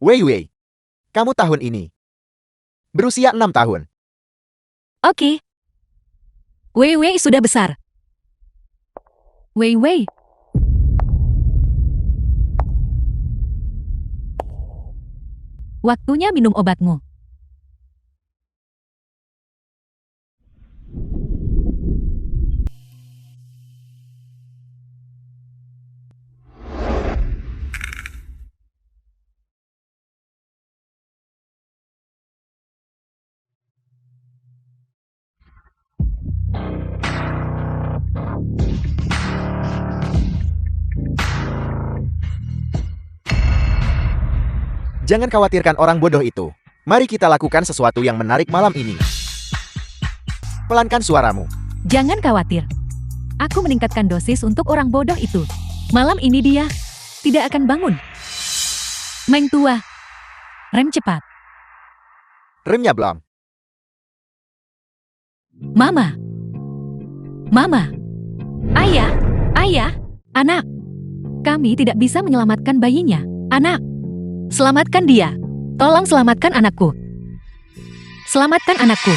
Wei Wei, kamu tahun ini berusia 6 tahun. Oke. Wei Wei sudah besar. Wei Wei. Waktunya minum obatmu. Jangan khawatirkan orang bodoh itu. Mari kita lakukan sesuatu yang menarik malam ini. Pelankan suaramu. Jangan khawatir. Aku meningkatkan dosis untuk orang bodoh itu. Malam ini dia tidak akan bangun. Meng tua. Rem cepat. Remnya belum. Mama. Mama. Ayah. Ayah. Anak. Kami tidak bisa menyelamatkan bayinya. Anak. Selamatkan dia. Tolong selamatkan anakku. Selamatkan anakku.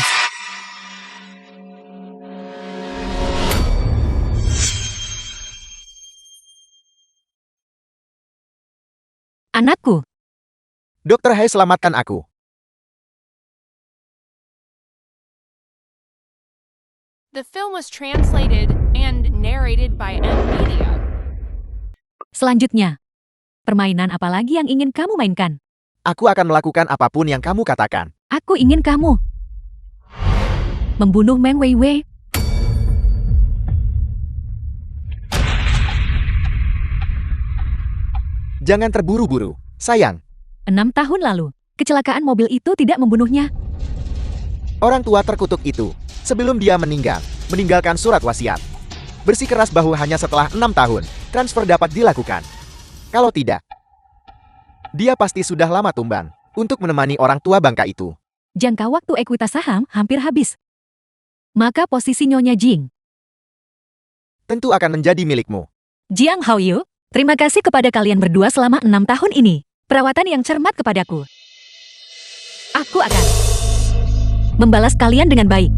Anakku. Dokter Hai, selamatkan aku. The film was translated and narrated by M Media. Selanjutnya. Permainan apa lagi yang ingin kamu mainkan? Aku akan melakukan apapun yang kamu katakan. Aku ingin kamu membunuh Meng Wei Wei. Jangan terburu-buru, sayang. 6 tahun lalu, kecelakaan mobil itu tidak membunuhnya. Orang tua terkutuk itu, sebelum dia meninggalkan surat wasiat. Bersikeras bahwa hanya setelah 6 tahun, transfer dapat dilakukan. Kalau tidak, dia pasti sudah lama tumbang untuk menemani orang tua bangka itu. Jangka waktu ekuitas saham hampir habis. Maka posisi Nyonya Jing. Tentu akan menjadi milikmu. Jiang Haoyu, terima kasih kepada kalian berdua selama 6 tahun ini. Perawatan yang cermat kepadaku. Aku akan membalas kalian dengan baik.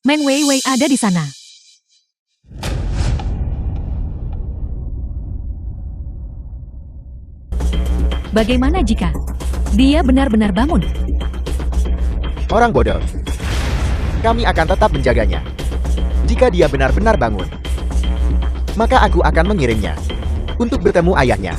Meng Wei Wei ada di sana. Bagaimana jika dia benar-benar bangun? Orang bodoh. Kami akan tetap menjaganya. Jika dia benar-benar bangun, maka aku akan mengirimnya untuk bertemu ayahnya.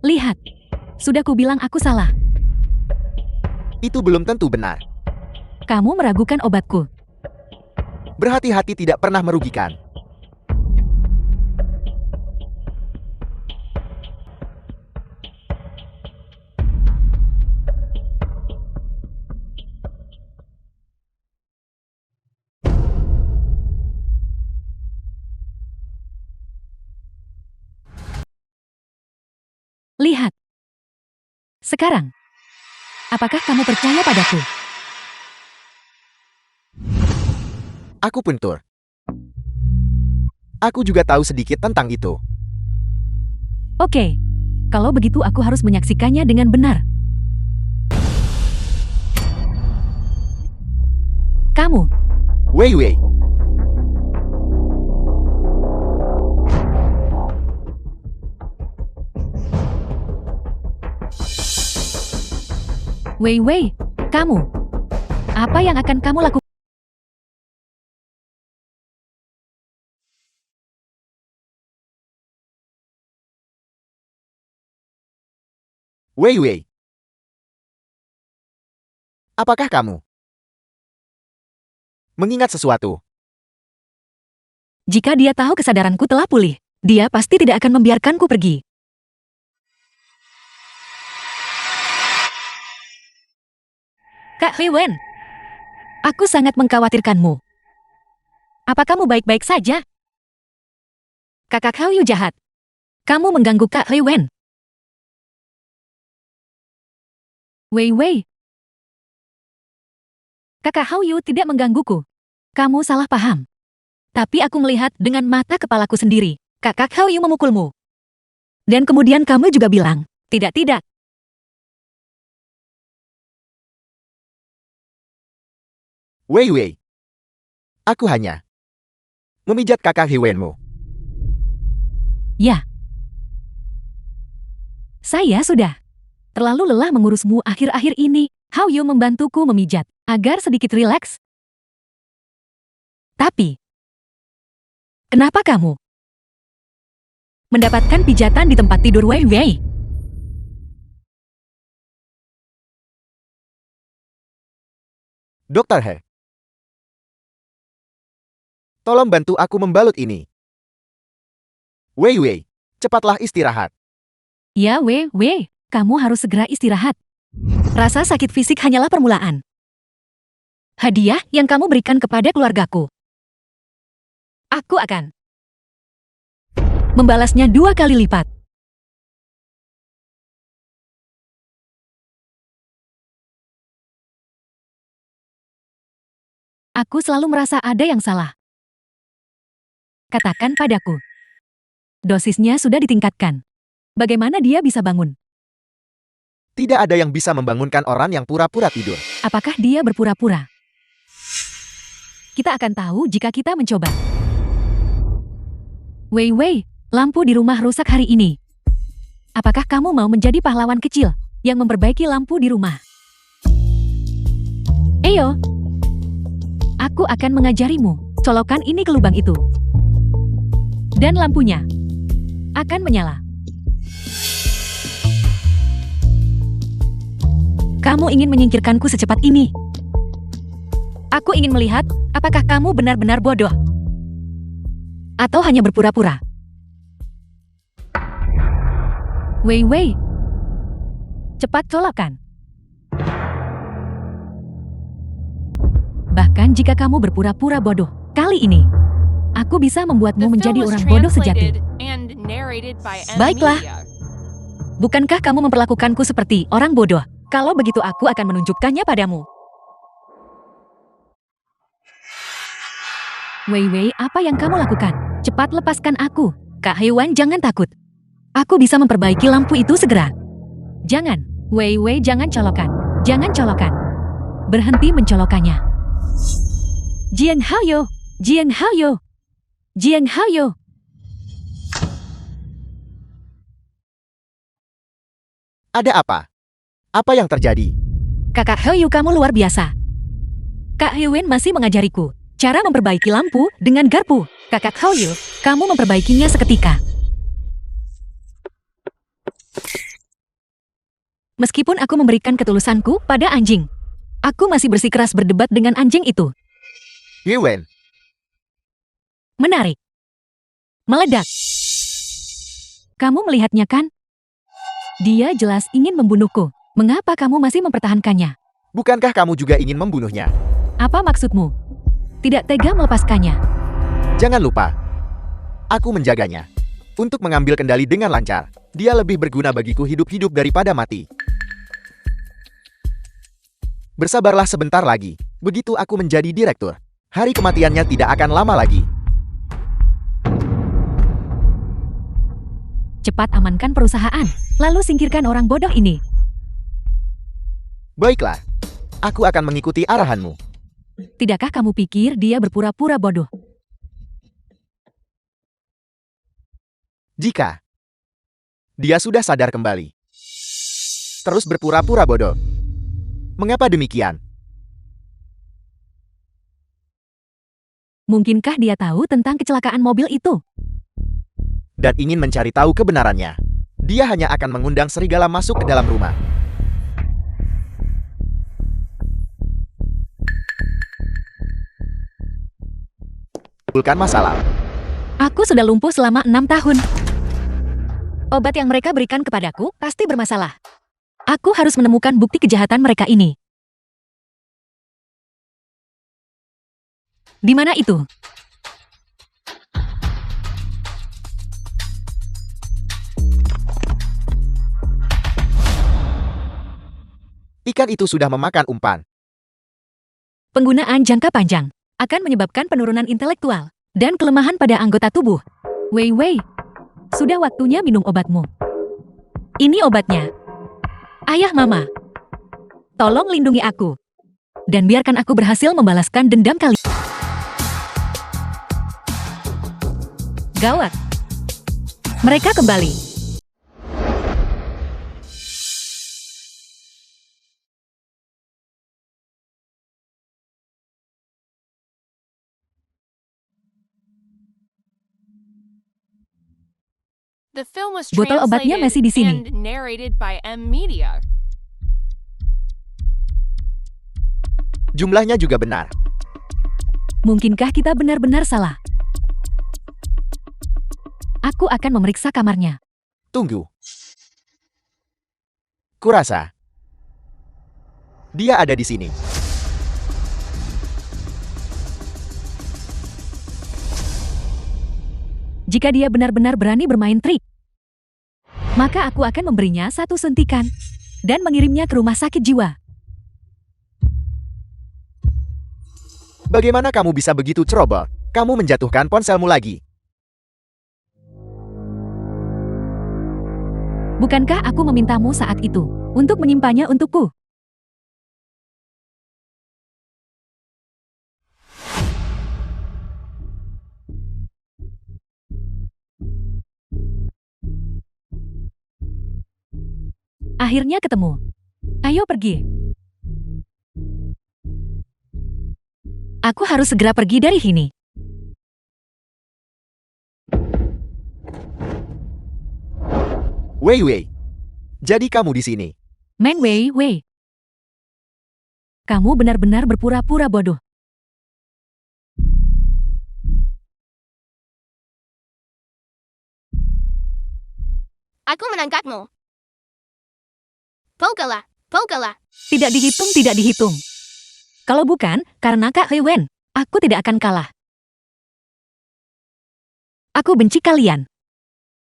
Lihat, sudah kubilang aku salah. Itu belum tentu benar. Kamu meragukan obatku. Berhati-hati tidak pernah merugikan. Lihat. Sekarang, apakah kamu percaya padaku? Aku puntur. Aku juga tahu sedikit tentang itu. Oke, kalau begitu aku harus menyaksikannya dengan benar. Kamu, Wei Wei. Wei Wei, kamu. Apa yang akan kamu lakukan? Wei Wei. Apakah kamu mengingat sesuatu? Jika dia tahu kesadaranku telah pulih, dia pasti tidak akan membiarkanku pergi. Kak Hui Wen, aku sangat mengkhawatirkanmu. Apa kamu baik-baik saja? Kakak Hao Yu jahat. Kamu mengganggu Kak Hui Wen. Wei Wei. Kakak Hao Yu tidak menggangguku. Kamu salah paham. Tapi aku melihat dengan mata kepalaku sendiri. Kakak Hao Yu memukulmu. Dan kemudian kamu juga bilang, tidak. Wei Wei. Aku hanya memijat kakak Hiwenmu. Ya. Saya sudah terlalu lelah mengurusmu akhir-akhir ini. Hao Yu membantuku memijat agar sedikit rileks. Tapi, kenapa kamu mendapatkan pijatan di tempat tidur Wei Wei? Dokter He. Tolong bantu aku membalut ini. Wei Wei, cepatlah istirahat. Ya Wei Wei, kamu harus segera istirahat. Rasa sakit fisik hanyalah permulaan. Hadiah yang kamu berikan kepada keluargaku. Aku akan membalasnya 2 kali lipat. Aku selalu merasa ada yang salah. Katakan padaku. Dosisnya sudah ditingkatkan. Bagaimana dia bisa bangun? Tidak ada yang bisa membangunkan orang yang pura-pura tidur. Apakah dia berpura-pura? Kita akan tahu jika kita mencoba. Wei Wei, lampu di rumah rusak hari ini. Apakah kamu mau menjadi pahlawan kecil yang memperbaiki lampu di rumah? Eyo, aku akan mengajarimu. Colokkan ini ke lubang itu. Dan lampunya akan menyala. Kamu ingin menyingkirkanku secepat ini? Aku ingin melihat apakah kamu benar-benar bodoh. Atau hanya berpura-pura. Wei Wei. Cepat colokkan. Bahkan jika kamu berpura-pura bodoh, kali ini aku bisa membuatmu The menjadi film was orang bodoh sejati. translated and narrated by M. Baiklah. Media. Bukankah kamu memperlakukanku seperti orang bodoh? Kalau begitu aku akan menunjukkannya padamu. Wei Wei, apa yang kamu lakukan? Cepat lepaskan aku. Kak Hewan, jangan takut. Aku bisa memperbaiki lampu itu segera. Jangan. Wei Wei, jangan colokkan. Jangan colokkan. Berhenti mencolokkannya. Jiang Haoyo. Jiang Haoyo. Jiang Haoyo. Ada apa? Apa yang terjadi? Kakak Heo, kamu luar biasa. Kak Hewen masih mengajariku cara memperbaiki lampu dengan garpu. Kakak Heo, kamu memperbaikinya seketika. Meskipun aku memberikan ketulusanku pada anjing, aku masih bersikeras berdebat dengan anjing itu. Hiwen, Menarik. Meledak. Kamu melihatnya kan? Dia jelas ingin membunuhku. Mengapa kamu masih mempertahankannya? bukankah kamu juga ingin membunuhnya? Apa maksudmu? Tidak tega melepaskannya. Jangan lupa, aku menjaganya. Untuk mengambil kendali dengan lancar, dia lebih berguna bagiku hidup-hidup daripada mati. Bersabarlah sebentar lagi, begitu aku menjadi direktur. Hari kematiannya tidak akan lama lagi. Cepat amankan perusahaan, lalu singkirkan orang bodoh ini. Baiklah, aku akan mengikuti arahanmu. Tidakkah kamu pikir dia berpura-pura bodoh? Jika dia sudah sadar kembali, terus berpura-pura bodoh. Mengapa demikian? Mungkinkah dia tahu tentang kecelakaan mobil itu? Dan ingin mencari tahu kebenarannya. Dia hanya akan mengundang serigala masuk ke dalam rumah. Bukan masalah. Aku sudah lumpuh selama 6 tahun. Obat yang mereka berikan kepadaku pasti bermasalah. Aku harus menemukan bukti kejahatan mereka ini. Di mana itu? Ikan itu sudah memakan umpan. Penggunaan jangka panjang akan menyebabkan penurunan intelektual dan kelemahan pada anggota tubuh. Wei Wei, sudah waktunya minum obatmu. Ini obatnya. Ayah Mama, tolong lindungi aku. Dan biarkan aku berhasil membalaskan dendam kali. Gawat. Mereka kembali. The film was Botol obatnya masih di sini. and narrated by M Media. Jumlahnya juga benar. Mungkinkah kita benar-benar salah? Aku akan memeriksa kamarnya. Tunggu. Kurasa dia ada di sini. Jika dia benar-benar berani bermain trik, maka aku akan memberinya satu suntikan dan mengirimnya ke rumah sakit jiwa. Bagaimana kamu bisa begitu ceroboh? Kamu menjatuhkan ponselmu lagi. Bukankah aku memintamu saat itu untuk menyimpannya untukku? Akhirnya ketemu. Ayo pergi. Aku harus segera pergi dari sini. Wei Wei. Jadi kamu di sini. Meng Wei Wei. Kamu benar-benar berpura-pura bodoh. Aku menangkapmu. Pokalah, pokalah. Tidak dihitung, tidak dihitung. Kalau bukan, karena Kak Hui Wen, aku tidak akan kalah. Aku benci kalian.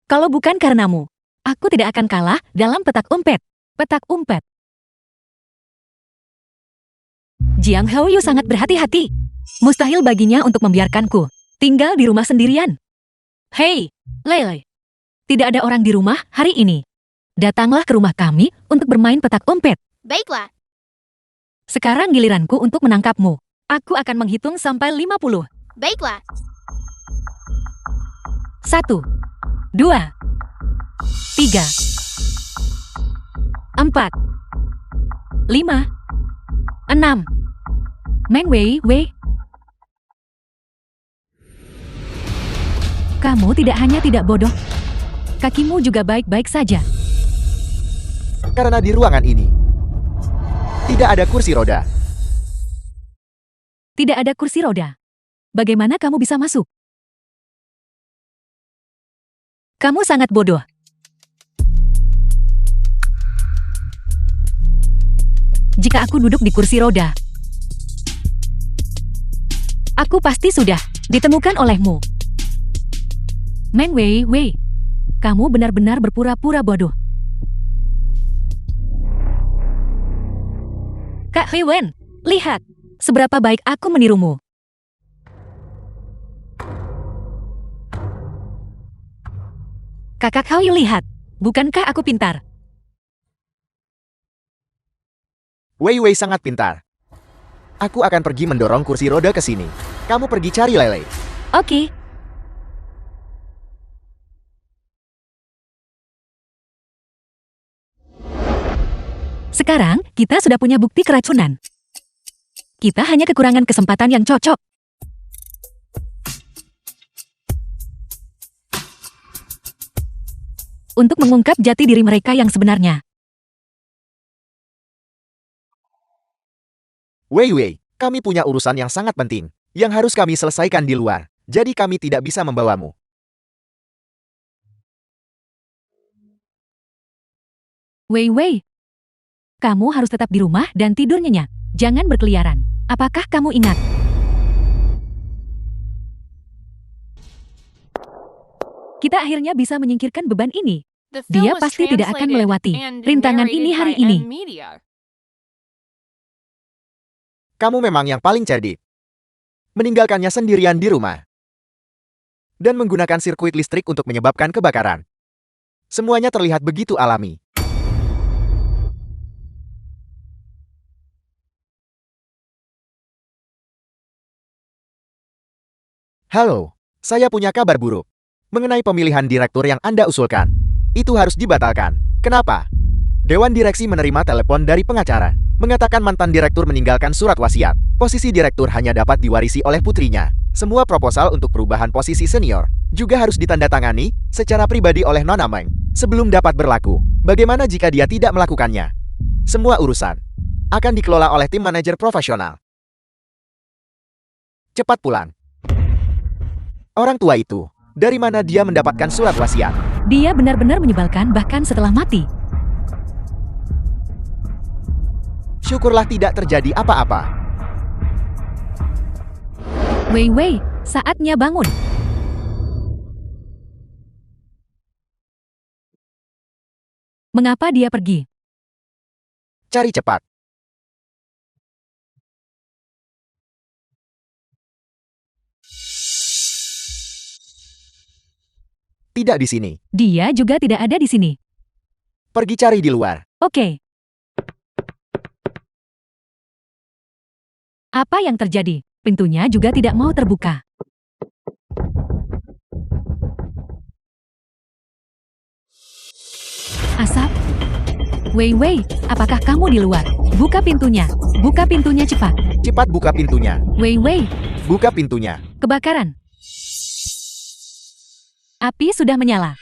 Kalau bukan karenamu, aku tidak akan kalah dalam petak umpet. Petak umpet. Jiang Haoyu sangat berhati-hati. Mustahil baginya untuk membiarkanku tinggal di rumah sendirian. Hei, Lele. Tidak ada orang di rumah hari ini. Datanglah ke rumah kami untuk bermain petak umpet. Baiklah. Sekarang giliranku untuk menangkapmu. Aku akan menghitung sampai 50. Baiklah. 1, 2, 3, 4, 5, 6. Meng Wei Wei. Kamu tidak hanya tidak bodoh, kakimu juga baik-baik saja. Karena di ruangan ini tidak ada kursi roda. Tidak ada kursi roda. Bagaimana kamu bisa masuk? Kamu sangat bodoh. Jika aku duduk di kursi roda, aku pasti sudah ditemukan olehmu. Meng Wei Wei, kamu benar-benar berpura-pura bodoh. Kak Hui Wen, lihat seberapa baik aku menirumu. Kakak Hui, lihat, bukankah aku pintar? Wei Wei sangat pintar. Aku akan pergi mendorong kursi roda ke sini. Kamu pergi cari Lele. Oke. Sekarang, kita sudah punya bukti keracunan. Kita hanya kekurangan kesempatan yang cocok. Untuk mengungkap jati diri mereka yang sebenarnya. Wei Wei, kami punya urusan yang sangat penting, yang harus kami selesaikan di luar. Jadi kami tidak bisa membawamu. Wei Wei, kamu harus tetap di rumah dan tidur nyenyak. Jangan berkeliaran. Apakah kamu ingat? Kita akhirnya bisa menyingkirkan beban ini. The film Dia was pasti tidak akan translated melewati and rintangan ini narrated hari by ini. M Media. Kamu memang yang paling cerdik. Meninggalkannya sendirian di rumah. Dan menggunakan sirkuit listrik untuk menyebabkan kebakaran. Semuanya terlihat begitu alami. Halo, saya punya kabar buruk. Mengenai pemilihan direktur yang Anda usulkan. Itu harus dibatalkan. Kenapa? Dewan Direksi menerima telepon dari pengacara. Mengatakan mantan direktur meninggalkan surat wasiat. Posisi direktur hanya dapat diwarisi oleh putrinya. Semua proposal untuk perubahan posisi senior juga harus ditandatangani secara pribadi oleh Nona Meng sebelum dapat berlaku. Bagaimana jika dia tidak melakukannya? Semua urusan akan dikelola oleh tim manajer profesional. Cepat pulang. Orang tua itu, dari mana dia mendapatkan surat wasiat? Dia benar-benar menyebalkan bahkan setelah mati. Syukurlah tidak terjadi apa-apa. Wei Wei, saatnya bangun. Mengapa dia pergi? Cari cepat. Tidak di sini. Dia juga tidak ada di sini. Pergi cari di luar. Oke. Apa yang terjadi? Pintunya juga tidak mau terbuka. Asap. Wei Wei, apakah kamu di luar? Buka pintunya. Buka pintunya cepat. Cepat buka pintunya. Wei Wei, Buka pintunya. kebakaran. Api sudah menyala.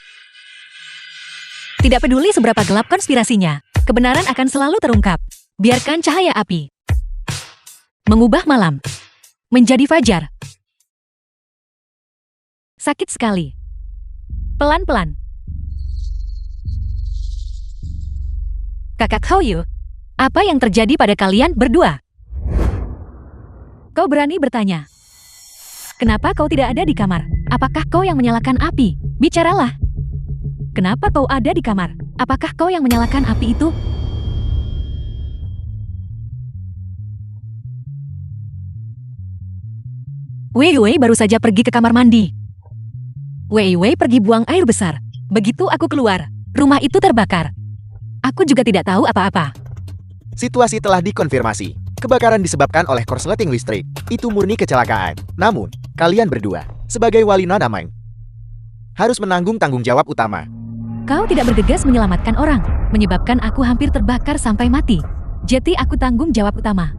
Tidak peduli seberapa gelap konspirasinya, kebenaran akan selalu terungkap. Biarkan cahaya api mengubah malam menjadi fajar. Sakit sekali. Pelan-pelan. Kakak Houyu, apa yang terjadi pada kalian berdua? Kau berani bertanya. Kenapa kau tidak ada di kamar? Apakah kau yang menyalakan api? Bicaralah. Kenapa kau ada di kamar? Apakah kau yang menyalakan api itu? Wei Wei baru saja pergi ke kamar mandi. Wei Wei pergi buang air besar. Begitu aku keluar, rumah itu terbakar. Aku juga tidak tahu apa-apa. Situasi telah dikonfirmasi. Kebakaran disebabkan oleh korsleting listrik. Itu murni kecelakaan. Namun, kalian berdua, sebagai wali Nona Meng, harus menanggung tanggung jawab utama. Kau tidak bergegas menyelamatkan orang, menyebabkan aku hampir terbakar sampai mati. Jadi aku tanggung jawab utama.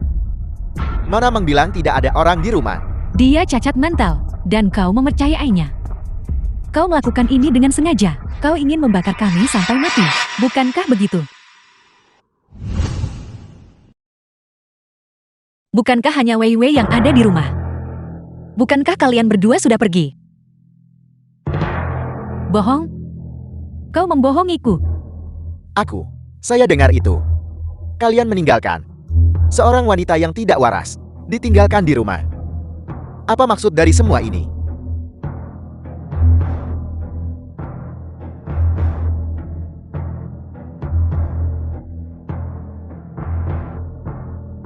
Nona Meng bilang tidak ada orang di rumah. Dia cacat mental, dan kau mempercayainya. Kau melakukan ini dengan sengaja. Kau ingin membakar kami sampai mati. Bukankah begitu? Bukankah hanya Wei Wei yang ada di rumah? Bukankah kalian berdua sudah pergi? Bohong? Kau membohongiku. Saya dengar itu. Kalian meninggalkan seorang wanita yang tidak waras, ditinggalkan di rumah. Apa maksud dari semua ini?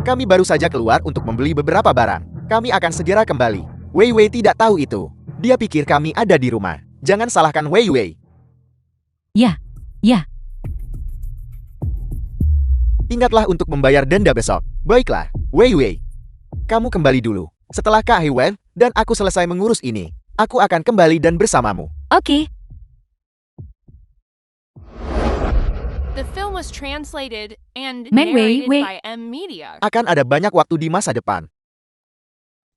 Kami baru saja keluar untuk membeli beberapa barang. Kami akan segera kembali. Wei Wei tidak tahu itu. Dia pikir kami ada di rumah. Jangan salahkan Wei Wei. Ya. Ingatlah untuk membayar denda besok. Baiklah, Wei Wei. Kamu kembali dulu. Setelah Kak Hewen dan aku selesai mengurus ini, aku akan kembali dan bersamamu. Oke. The film was translated and Men Wei narrated Wei. by M Media. Akan ada banyak waktu di masa depan.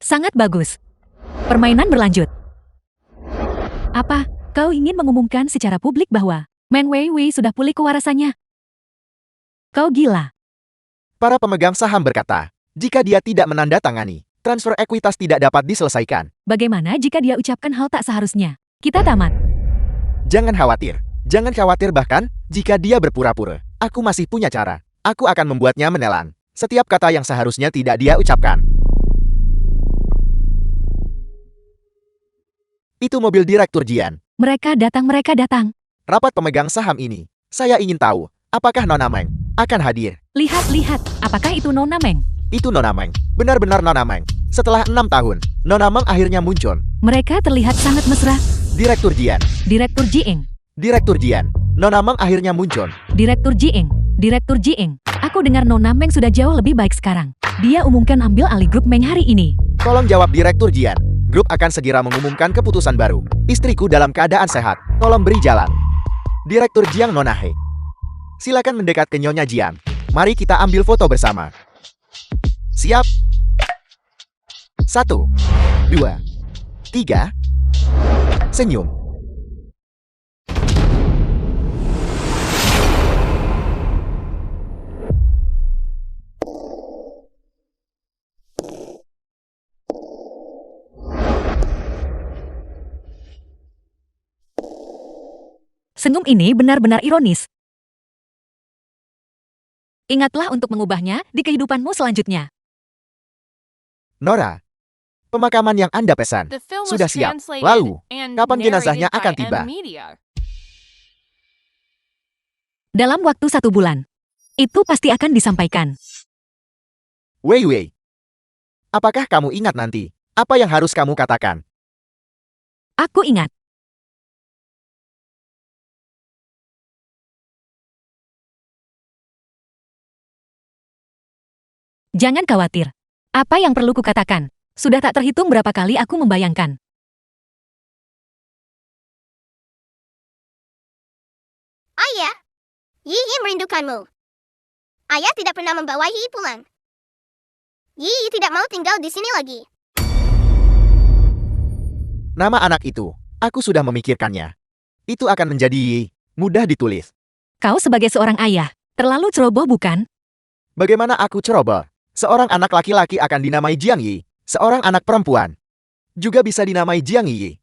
Sangat bagus. Permainan berlanjut. Apa? Kau ingin mengumumkan secara publik bahwa Meng Wei Wei sudah pulih kewarasannya? Kau gila. Para pemegang saham berkata, jika dia tidak menandatangani, transfer ekuitas tidak dapat diselesaikan. Bagaimana jika dia ucapkan hal tak seharusnya? Kita tamat. Jangan khawatir. Jangan khawatir bahkan, jika dia berpura-pura. Aku masih punya cara. Aku akan membuatnya menelan setiap kata yang seharusnya tidak dia ucapkan. Itu mobil Direktur Jian. Mereka datang. Rapat pemegang saham ini. Saya ingin tahu, apakah Nona Meng akan hadir? Lihat, apakah itu Nona Meng? Itu Nona Meng. Benar-benar Nona Meng. Setelah 6 tahun, Nona Meng akhirnya muncul. Mereka terlihat sangat mesra. Direktur Jian. Direktur Jieng. Direktur Jian. Nona Meng akhirnya muncul. Direktur Jieng. Direktur Jieng. Aku dengar Nona Meng sudah jauh lebih baik sekarang. Dia umumkan ambil alih grup Meng hari ini. Tolong jawab Direktur Jian. Grup akan segera mengumumkan keputusan baru. Istriku dalam keadaan sehat. Tolong beri jalan. Direktur Jiang Nona He. Silakan mendekat ke Nyonya Jiang. Mari kita ambil foto bersama. Siap? 1, 2, 3. Senyum. Senyum ini benar-benar ironis. Ingatlah untuk mengubahnya di kehidupanmu selanjutnya. Nora, pemakaman yang Anda pesan The film was sudah siap. translated Lalu, and kapan jenazahnya narrated akan by tiba? M Media. Dalam waktu 1 bulan. Itu pasti akan disampaikan. Wei Wei. Apakah kamu ingat nanti? Apa yang harus kamu katakan? Aku ingat. Jangan khawatir. Apa yang perlu kukatakan? Sudah tak terhitung berapa kali aku membayangkan. Ayah, Yi merindukanmu. Ayah tidak pernah membawa Yi pulang. Yi tidak mau tinggal di sini lagi. Nama anak itu, aku sudah memikirkannya. Itu akan menjadi Yi. Mudah ditulis. Kau sebagai seorang ayah, terlalu ceroboh bukan? Bagaimana aku ceroboh? Seorang anak laki-laki akan dinamai Jiang Yi. Seorang anak perempuan juga bisa dinamai Jiang Yi.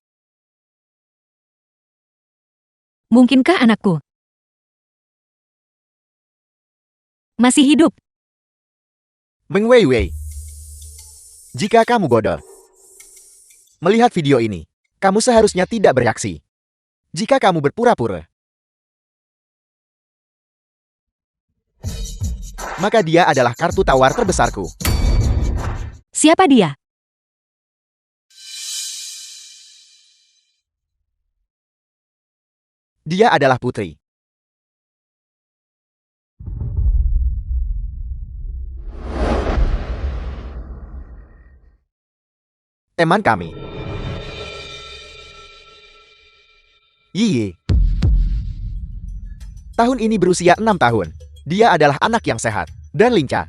Mungkinkah anakku masih hidup? Meng Wei Wei. Jika kamu bodoh melihat video ini, kamu seharusnya tidak bereaksi. Jika kamu berpura-pura, maka dia adalah kartu tawar terbesarku. Siapa dia? Dia adalah putri. Teman kami. Yi. Tahun ini berusia 6 tahun. Dia adalah anak yang sehat dan lincah.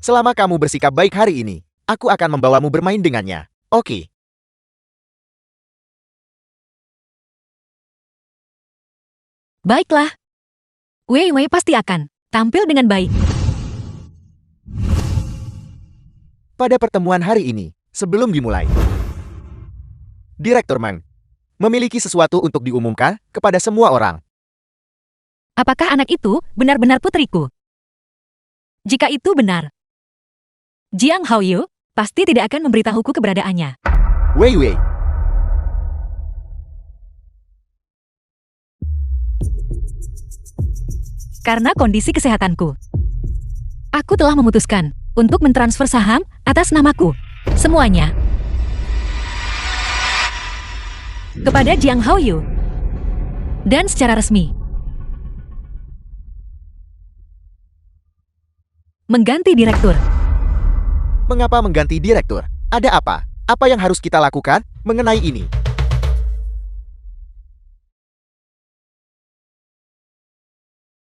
Selama kamu bersikap baik hari ini, aku akan membawamu bermain dengannya. Oke. Baiklah. Wei Wei pasti akan tampil dengan baik. Pada pertemuan hari ini, sebelum dimulai, Direktur Meng memiliki sesuatu untuk diumumkan kepada semua orang. Apakah anak itu benar-benar putriku? Jika itu benar, Jiang Haoyu pasti tidak akan memberitahuku keberadaannya. Wei Wei. Karena kondisi kesehatanku, aku telah memutuskan untuk mentransfer saham atas namaku. Semuanya. Kepada Jiang Haoyu. Dan secara resmi. Mengganti direktur. Mengapa mengganti direktur? Ada apa? Apa yang harus kita lakukan mengenai ini?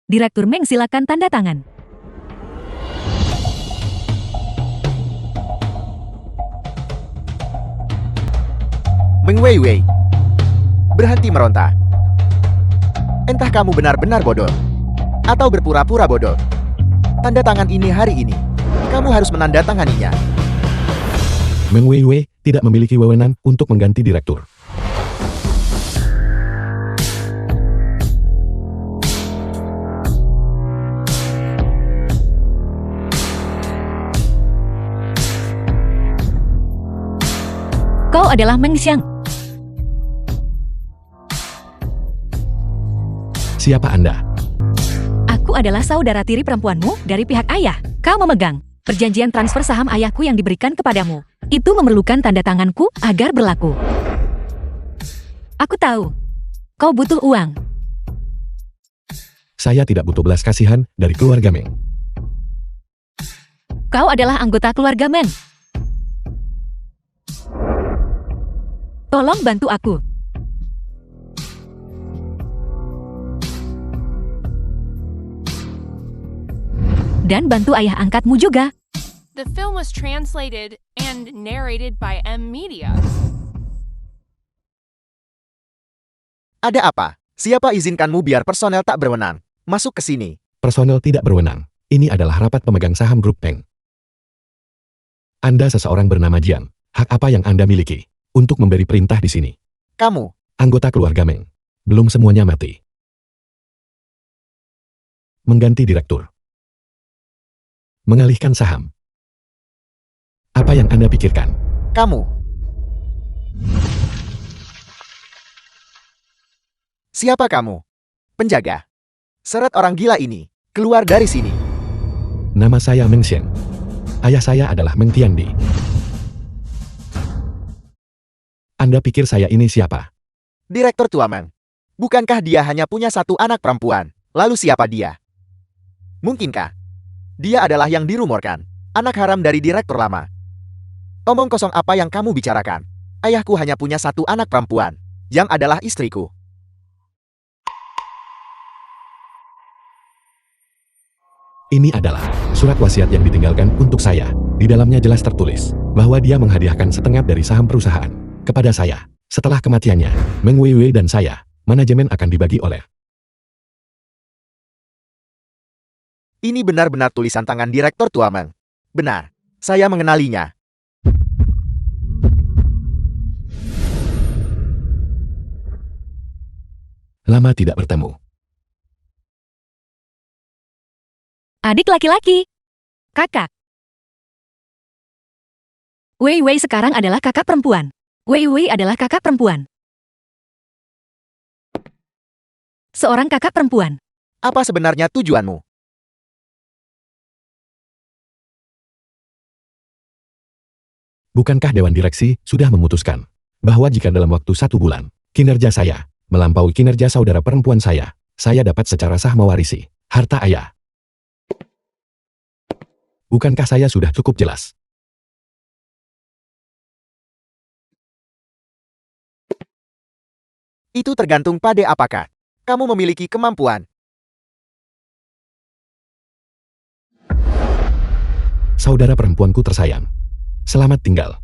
Direktur Meng silakan tanda tangan. Meng Wei Wei. Berhenti meronta. Entah kamu benar-benar bodoh atau berpura-pura bodoh. Tanda tangan ini hari ini. Kamu harus menandatanganinya. Meng Wei Wei tidak memiliki wewenang untuk mengganti direktur. Kau adalah Meng Xiang. Siapa Anda? Aku adalah saudara tiri perempuanmu dari pihak ayah. Kau memegang Perjanjian transfer saham ayahku yang diberikan kepadamu. Itu memerlukan tanda tanganku agar berlaku. Aku tahu. Kau butuh uang. Saya tidak butuh belas kasihan dari keluarga Meng. Kau adalah anggota keluarga Meng. Tolong bantu aku. Dan bantu ayah angkatmu juga. The film was translated and narrated by M Media. Ada apa? Siapa izinkanmu biar personel tak berwenang masuk ke sini? Personel tidak berwenang. Ini adalah rapat pemegang saham grup Meng. Anda seseorang bernama Jian. Hak apa yang Anda miliki untuk memberi perintah di sini? Kamu, Anggota keluarga Meng. Belum semuanya mati. Mengganti direktur. Mengalihkan saham. Apa yang Anda pikirkan? kamu. Siapa kamu? Penjaga. Seret orang gila ini. Keluar dari sini. Nama saya Meng Xian. Ayah saya adalah Meng Tiandi. Anda pikir saya ini siapa? Direktur Tuameng. Bukankah dia hanya punya satu anak perempuan? Lalu siapa dia? Mungkinkah dia adalah yang dirumorkan? Anak haram dari direktur lama. Omong kosong apa yang kamu bicarakan? Ayahku hanya punya satu anak perempuan, yang adalah istriku. Ini adalah surat wasiat yang ditinggalkan untuk saya. Di dalamnya jelas tertulis bahwa dia menghadiahkan setengah dari saham perusahaan kepada saya. Setelah kematiannya, Meng Weiwei dan saya, manajemen akan dibagi oleh. Ini benar-benar tulisan tangan Direktur Tuameng. Benar, saya mengenalinya. Lama tidak bertemu. Adik laki-laki. Kakak. Wei Wei sekarang adalah kakak perempuan. Wei Wei adalah kakak perempuan. Seorang kakak perempuan. Apa sebenarnya tujuanmu? Bukankah Dewan Direksi sudah memutuskan bahwa jika dalam waktu 1 bulan, kinerja saya melampaui kinerja saudara perempuan saya dapat secara sah mewarisi harta ayah. Bukankah saya sudah cukup jelas? Itu tergantung pada apakah kamu memiliki kemampuan. Saudara perempuanku tersayang. Selamat tinggal.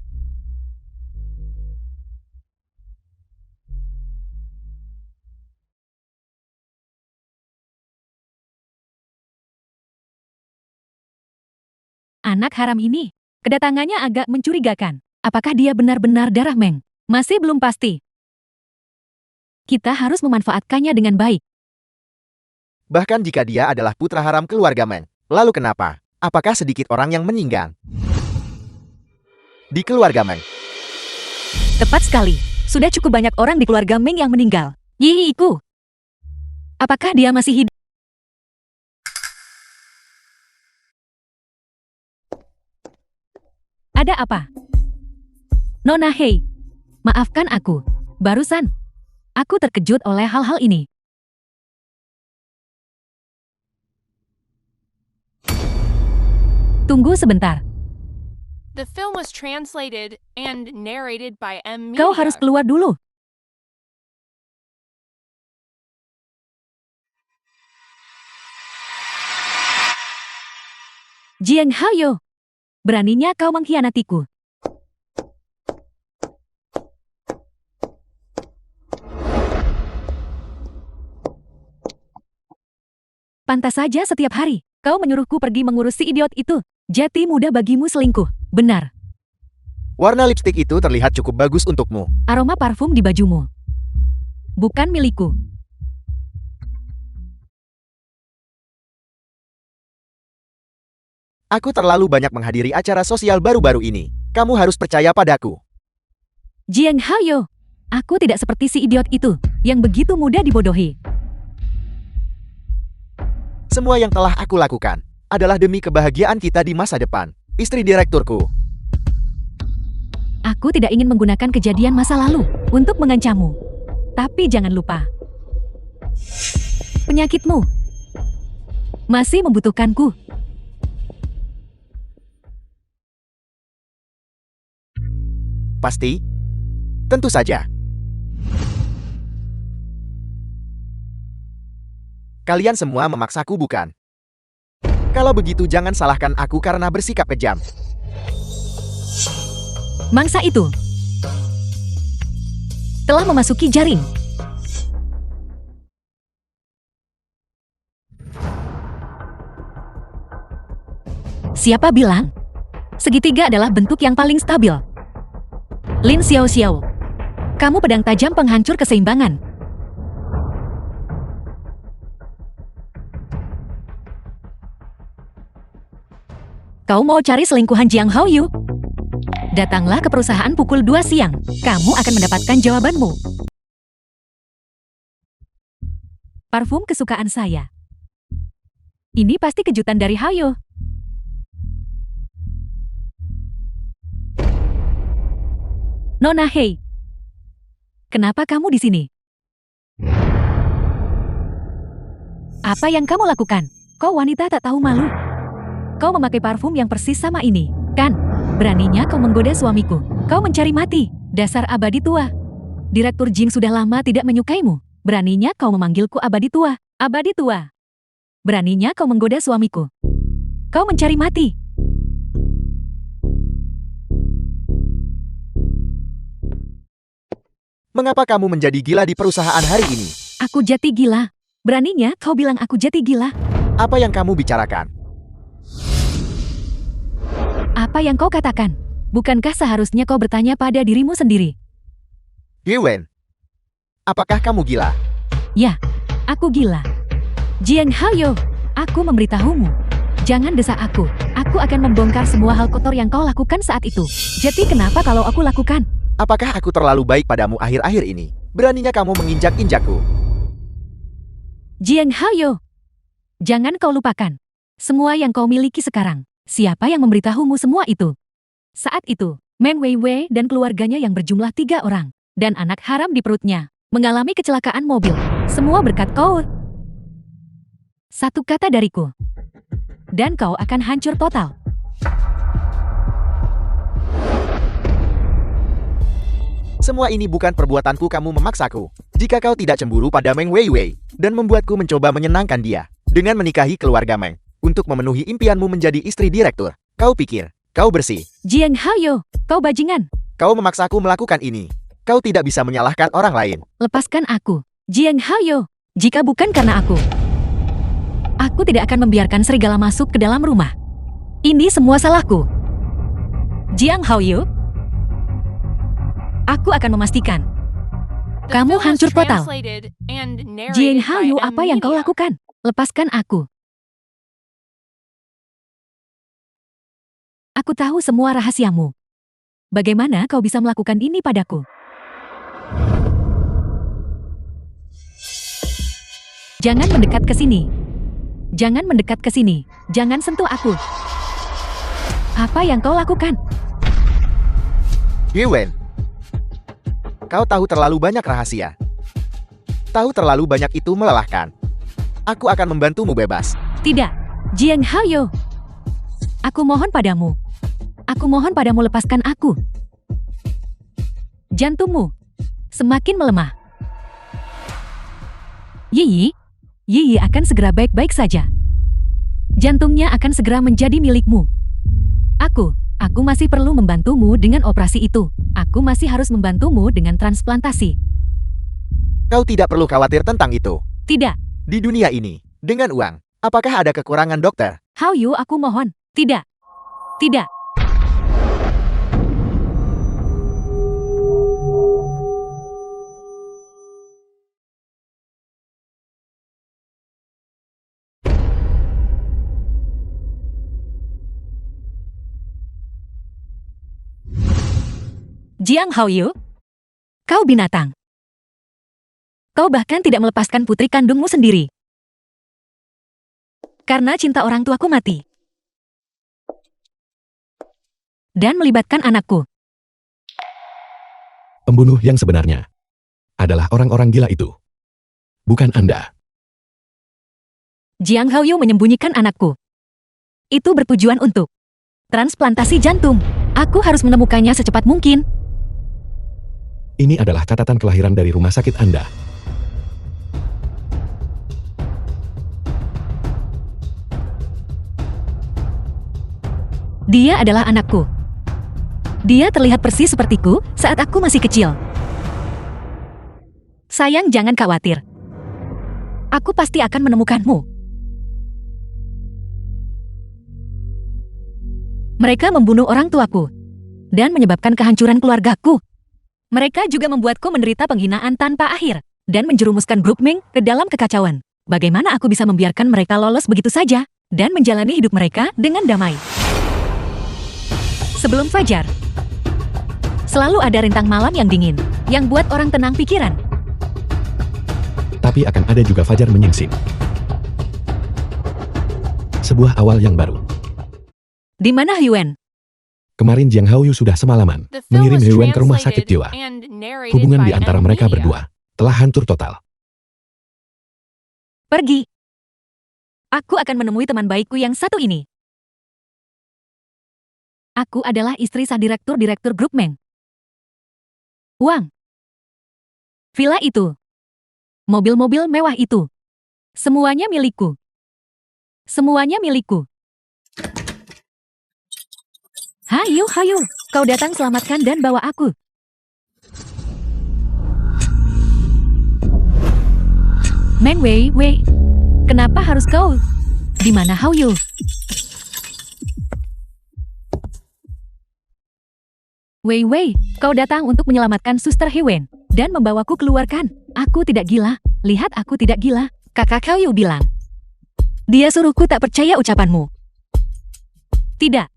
Anak haram ini, kedatangannya agak mencurigakan. Apakah dia benar-benar darah Meng? Masih belum pasti. Kita harus memanfaatkannya dengan baik. Bahkan jika dia adalah putra haram keluarga Meng. Lalu kenapa? Apakah sedikit orang yang meninggal di keluarga Meng? Tepat sekali. Sudah cukup banyak orang di keluarga Meng yang meninggal. Yihiku. Apakah dia masih hidup? Ada apa? Nona Hei, maafkan aku. Barusan, aku terkejut oleh hal-hal ini. Tunggu sebentar. The film was translated and narrated by M Media. Kau harus keluar dulu. Jiang Haoyo, beraninya kau mengkhianatiku. Pantas saja setiap hari, kau menyuruhku pergi mengurus si idiot itu. Jati mudah bagimu selingkuh, benar. Warna lipstik itu terlihat cukup bagus untukmu. Aroma parfum di bajumu. Bukan milikku. Aku terlalu banyak menghadiri acara sosial baru-baru ini. Kamu harus percaya padaku. Jiang Haoyo, aku tidak seperti si idiot itu, yang begitu mudah dibodohi. Semua yang telah aku lakukan adalah demi kebahagiaan kita di masa depan. Istri direkturku. Aku tidak ingin menggunakan kejadian masa lalu untuk mengancammu. Tapi jangan lupa, penyakitmu masih membutuhkanku. Pasti? Tentu saja. Kalian semua memaksaku, bukan? Kalau begitu jangan salahkan aku karena bersikap kejam. Mangsa itu telah memasuki jaring. Siapa bilang segitiga adalah bentuk yang paling stabil? Lin Xiao Xiao, kamu pedang tajam penghancur keseimbangan. Kau mau cari selingkuhan Jiang Haoyu? Datanglah ke perusahaan pukul 2 siang. Kamu akan mendapatkan jawabanmu. Parfum kesukaan saya. Ini pasti kejutan dari Haoyu. Nona Hei, kenapa kamu di sini? Apa yang kamu lakukan? Kau wanita tak tahu malu. Kau memakai parfum yang persis sama ini, kan? Beraninya kau menggoda suamiku. Kau mencari mati, dasar abadi tua. Direktur Jing sudah lama tidak menyukaimu. Beraninya kau memanggilku abadi tua. Abadi tua. Beraninya kau menggoda suamiku. Kau mencari mati. Mengapa kamu menjadi gila di perusahaan hari ini? Aku jati gila. Beraninya kau bilang aku jati gila. Apa yang kamu bicarakan? Apa yang kau katakan? Bukankah seharusnya kau bertanya pada dirimu sendiri? Yuan, apakah kamu gila? Ya, aku gila. Jiang Haoyu, aku memberitahumu. Jangan desak aku. Aku akan membongkar semua hal kotor yang kau lakukan saat itu. Jadi kenapa kalau aku lakukan? Apakah aku terlalu baik padamu akhir-akhir ini? Beraninya kamu menginjak-injakku. Jiang Haoyu, jangan kau lupakan semua yang kau miliki sekarang. Siapa yang memberitahumu semua itu? Saat itu, Meng Weiwei dan keluarganya yang berjumlah 3 orang, dan anak haram di perutnya, mengalami kecelakaan mobil. Semua berkat kau. Satu kata dariku, dan kau akan hancur total. Semua ini bukan perbuatanku, kamu memaksaku. Jika kau tidak cemburu pada Meng Weiwei, dan membuatku mencoba menyenangkan dia, dengan menikahi keluarga Meng, untuk memenuhi impianmu menjadi istri direktur. Kau pikir, kau bersih. Jiang Haoyu, kau bajingan. Kau memaksaku melakukan ini. Kau tidak bisa menyalahkan orang lain. Lepaskan aku, Jiang Haoyu. Jika bukan karena aku tidak akan membiarkan serigala masuk ke dalam rumah. Ini semua salahku. Jiang Haoyu, aku akan memastikan The kamu film was hancur total. translated and narrated Jiang by Haoyu, apa yang kau Amelia. lakukan? Lepaskan aku. Aku tahu semua rahasiamu. Bagaimana kau bisa melakukan ini padaku? Jangan mendekat ke sini. Jangan mendekat ke sini. Jangan sentuh aku. Apa yang kau lakukan? Yuan, kau tahu terlalu banyak rahasia. Tahu terlalu banyak itu melelahkan. Aku akan membantumu bebas. Tidak, Jiang Haoyu. Aku mohon padamu. Aku mohon padamu, lepaskan aku. Jantungmu semakin melemah. Yi akan segera baik-baik saja. Jantungnya akan segera menjadi milikmu. Aku masih perlu membantumu dengan operasi itu. Aku masih harus membantumu dengan transplantasi. Kau tidak perlu khawatir tentang itu. Tidak, Di dunia ini, dengan uang, apakah ada kekurangan dokter? Haoyu, aku mohon. Tidak. Tidak. Jiang Haoyu, kau binatang. Kau bahkan tidak melepaskan putri kandungmu sendiri. Karena cinta orang tuaku mati. dan melibatkan anakku. Pembunuh yang sebenarnya adalah orang-orang gila itu. Bukan Anda. Jiang Haoyu menyembunyikan anakku. Itu bertujuan untuk transplantasi jantung. Aku harus menemukannya secepat mungkin. Ini adalah catatan kelahiran dari rumah sakit Anda. Dia adalah anakku. Dia terlihat persis sepertiku saat aku masih kecil. Sayang, jangan khawatir. Aku pasti akan menemukanmu. Mereka membunuh orang tuaku dan menyebabkan kehancuran keluargaku. Mereka juga membuatku menderita penghinaan tanpa akhir dan menjerumuskan grup Ming ke dalam kekacauan. Bagaimana aku bisa membiarkan mereka lolos begitu saja dan menjalani hidup mereka dengan damai? Sebelum fajar, selalu ada rintang malam yang dingin, yang buat orang tenang pikiran. Tapi akan ada juga fajar menyingsing. Sebuah awal yang baru. Di mana Hyuen? Kemarin Jiang Haoyu sudah semalaman The film mengirim was Hyuen ke rumah sakit translated jiwa. and narrated Hubungan by di antara mereka Emilia. berdua telah hancur total. Pergi. Aku akan menemui teman baikku yang satu ini. Aku adalah istri sah direktur grup Meng. Uang. Villa itu. Mobil-mobil mewah itu. Semuanya milikku. Semuanya milikku. Hayu, hayu. Kau datang selamatkan dan bawa aku. Meng Wei Wei. Kenapa harus kau? Di mana Haoyu? Wei Wei, kau datang untuk menyelamatkan Suster Hyuen dan membawaku keluarkan. Aku tidak gila. Lihat, aku tidak gila. Kakak Haoyu bilang. Dia suruhku tak percaya ucapanmu. Tidak.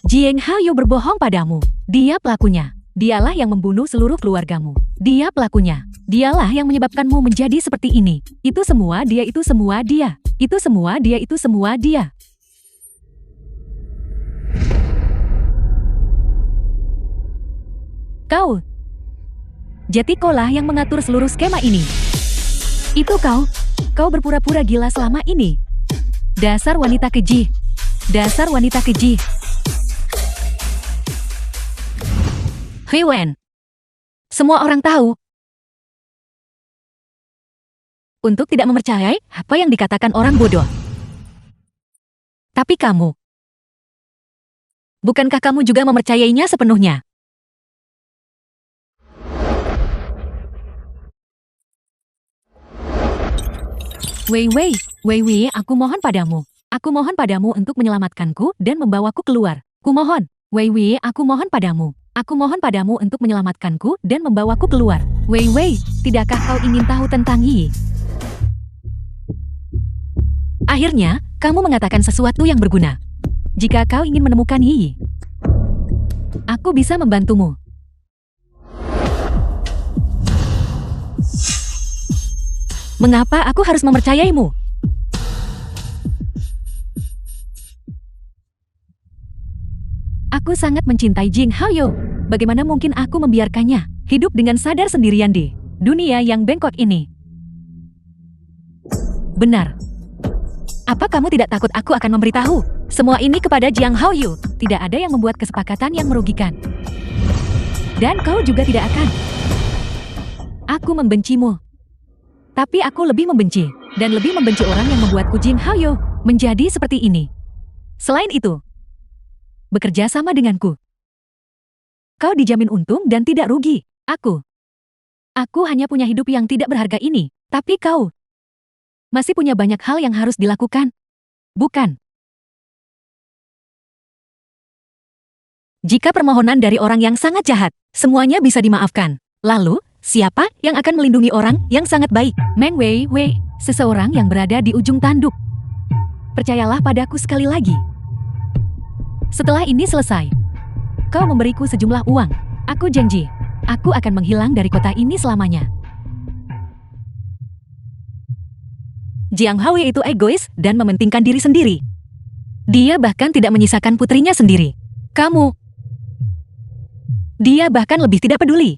Jiang Haoyu berbohong padamu. Dia pelakunya. Dialah yang membunuh seluruh keluargamu. Dia pelakunya. Dialah yang menyebabkanmu menjadi seperti ini. Itu semua dia, itu semua dia. Itu semua dia, itu semua dia. Kau. Jadi kaulah yang mengatur seluruh skema ini. Itu kau. Kau berpura-pura gila selama ini. Dasar wanita keji. Dasar wanita keji. Hyuen. Semua orang tahu. Untuk tidak mempercayai apa yang dikatakan orang bodoh. Tapi kamu. Bukankah kamu juga mempercayainya sepenuhnya? Wei Wei, aku mohon padamu. Aku mohon padamu untuk menyelamatkanku dan membawaku keluar. Kumohon. Wei, aku mohon padamu. Aku mohon padamu untuk menyelamatkanku dan membawaku keluar. Wei, tidakkah kau ingin tahu tentang Yi? Akhirnya, kamu mengatakan sesuatu yang berguna. Jika kau ingin menemukan Yi, aku bisa membantumu. Mengapa aku harus mempercayaimu? Aku sangat mencintai Jing Haoyu. Bagaimana mungkin aku membiarkannya hidup dengan sadar sendirian di dunia yang bengkok ini? Benar. Apa kamu tidak takut aku akan memberitahu semua ini kepada Jiang Haoyu? Tidak ada yang membuat kesepakatan yang merugikan. Dan kau juga tidak akan. Aku membencimu. Tapi aku lebih membenci, dan lebih membenci orang yang membuatku Jing Haoyu menjadi seperti ini. Selain itu, bekerja sama denganku. Kau dijamin untung dan tidak rugi. Aku hanya punya hidup yang tidak berharga ini, tapi kau masih punya banyak hal yang harus dilakukan. Bukan? Jika permohonan dari orang yang sangat jahat, semuanya bisa dimaafkan. Lalu, siapa yang akan melindungi orang yang sangat baik? Meng Wei, seseorang yang berada di ujung tanduk. Percayalah padaku sekali lagi. Setelah ini selesai, kau memberiku sejumlah uang. Aku janji, aku akan menghilang dari kota ini selamanya. Jiang Haoyu itu egois dan mementingkan diri sendiri. Dia bahkan tidak menyisakan putrinya sendiri. Kamu. Dia bahkan lebih tidak peduli.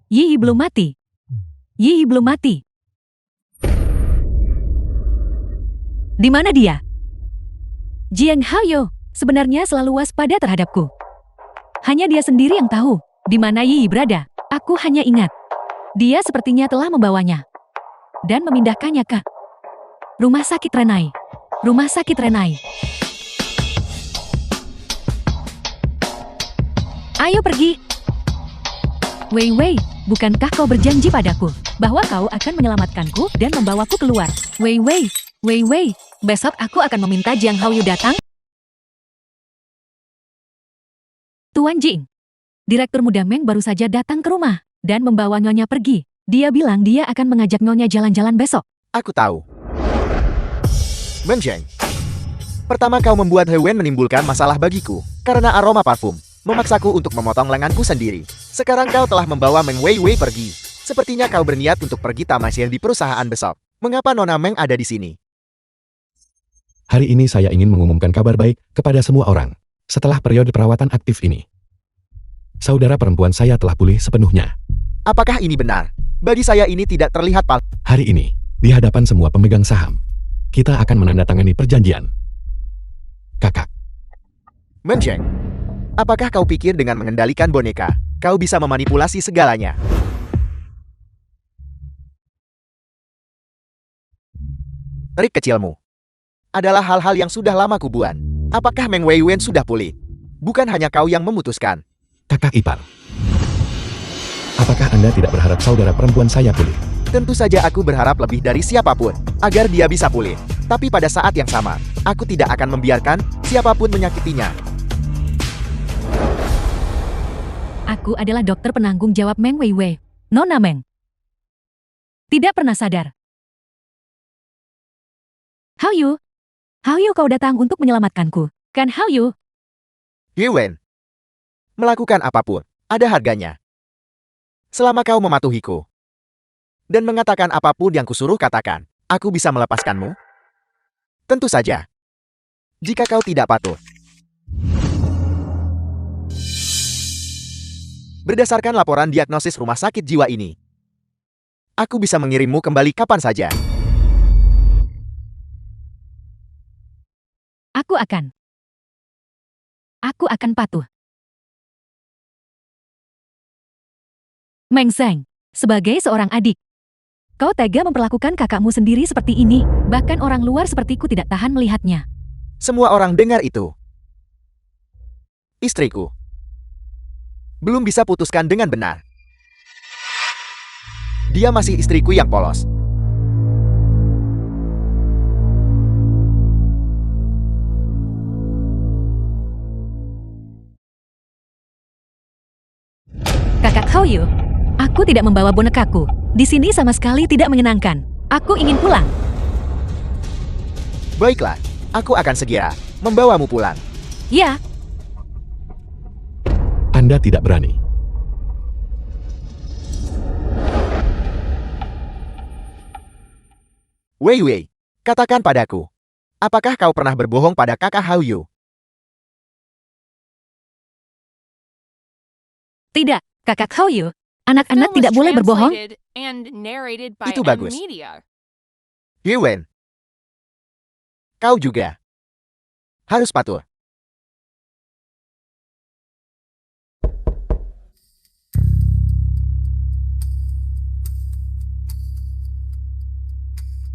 Yi belum mati. Yi belum mati. Di mana dia? Jiang Haoyu sebenarnya selalu waspada terhadapku. Hanya dia sendiri yang tahu di mana Yi berada. Aku hanya ingat, dia sepertinya telah membawanya dan memindahkannya ke rumah sakit Renai. Rumah sakit Renai. Ayo pergi. Wei Wei, bukankah kau berjanji padaku bahwa kau akan menyelamatkanku dan membawaku keluar? Wei Wei, Wei Wei, besok aku akan meminta Jiang Haoyu datang. Tuan Jing, Direktur Muda Meng baru saja datang ke rumah dan membawa Nyonya pergi. Dia bilang dia akan mengajak Nyonya jalan-jalan besok. Aku tahu. Meng Zheng, pertama kau membuat He Wen menimbulkan masalah bagiku karena aroma parfum memaksaku untuk memotong lenganku sendiri. Sekarang kau telah membawa Meng Wei Wei pergi. Sepertinya kau berniat untuk pergi tamasya di perusahaan besok. Mengapa Nona Meng ada di sini? Hari ini saya ingin mengumumkan kabar baik kepada semua orang. Setelah periode perawatan aktif ini, saudara perempuan saya telah pulih sepenuhnya. Apakah ini benar? Bagi saya ini tidak terlihat palsu. Hari ini, di hadapan semua pemegang saham, kita akan menandatangani perjanjian. Kakak, Meng Zheng, apakah kau pikir dengan mengendalikan boneka, kau bisa memanipulasi segalanya? Trik kecilmu adalah hal-hal yang sudah lama kubuat. Apakah Meng Wei Wen sudah pulih? Bukan hanya kau yang memutuskan. kakak ipar. Apakah Anda tidak berharap saudara perempuan saya pulih? Tentu saja aku berharap lebih dari siapapun, agar dia bisa pulih. Tapi pada saat yang sama, aku tidak akan membiarkan siapapun menyakitinya. Aku adalah dokter penanggung jawab Meng Wei Wei, Nona Meng. Tidak pernah sadar. Haoyu, Haoyu kau datang untuk menyelamatkanku, kan Haoyu? He Wen, melakukan apapun, ada harganya. Selama kau mematuhiku dan mengatakan apapun yang kusuruh katakan, aku bisa melepaskanmu? Tentu saja. Jika kau tidak patuh. Berdasarkan laporan diagnosis rumah sakit jiwa ini, aku bisa mengirimmu kembali kapan saja. Aku akan patuh. Meng Zheng, sebagai seorang adik, kau tega memperlakukan kakakmu sendiri seperti ini, bahkan orang luar sepertiku tidak tahan melihatnya. Semua orang dengar itu. Istriku belum bisa putuskan dengan benar. Dia masih istriku yang polos. Kakak Haoyu, aku tidak membawa bonekaku. Di sini sama sekali tidak menyenangkan. Aku ingin pulang. Baiklah, aku akan segera membawamu pulang. Ya, Anda tidak berani. Wei Wei, katakan padaku, apakah kau pernah berbohong pada kakak Haoyu? tidak, kakak Haoyu. Anak-anak Film tidak was boleh berbohong. translated and narrated by Itu M bagus. Media. He Wen, kau juga harus patuh.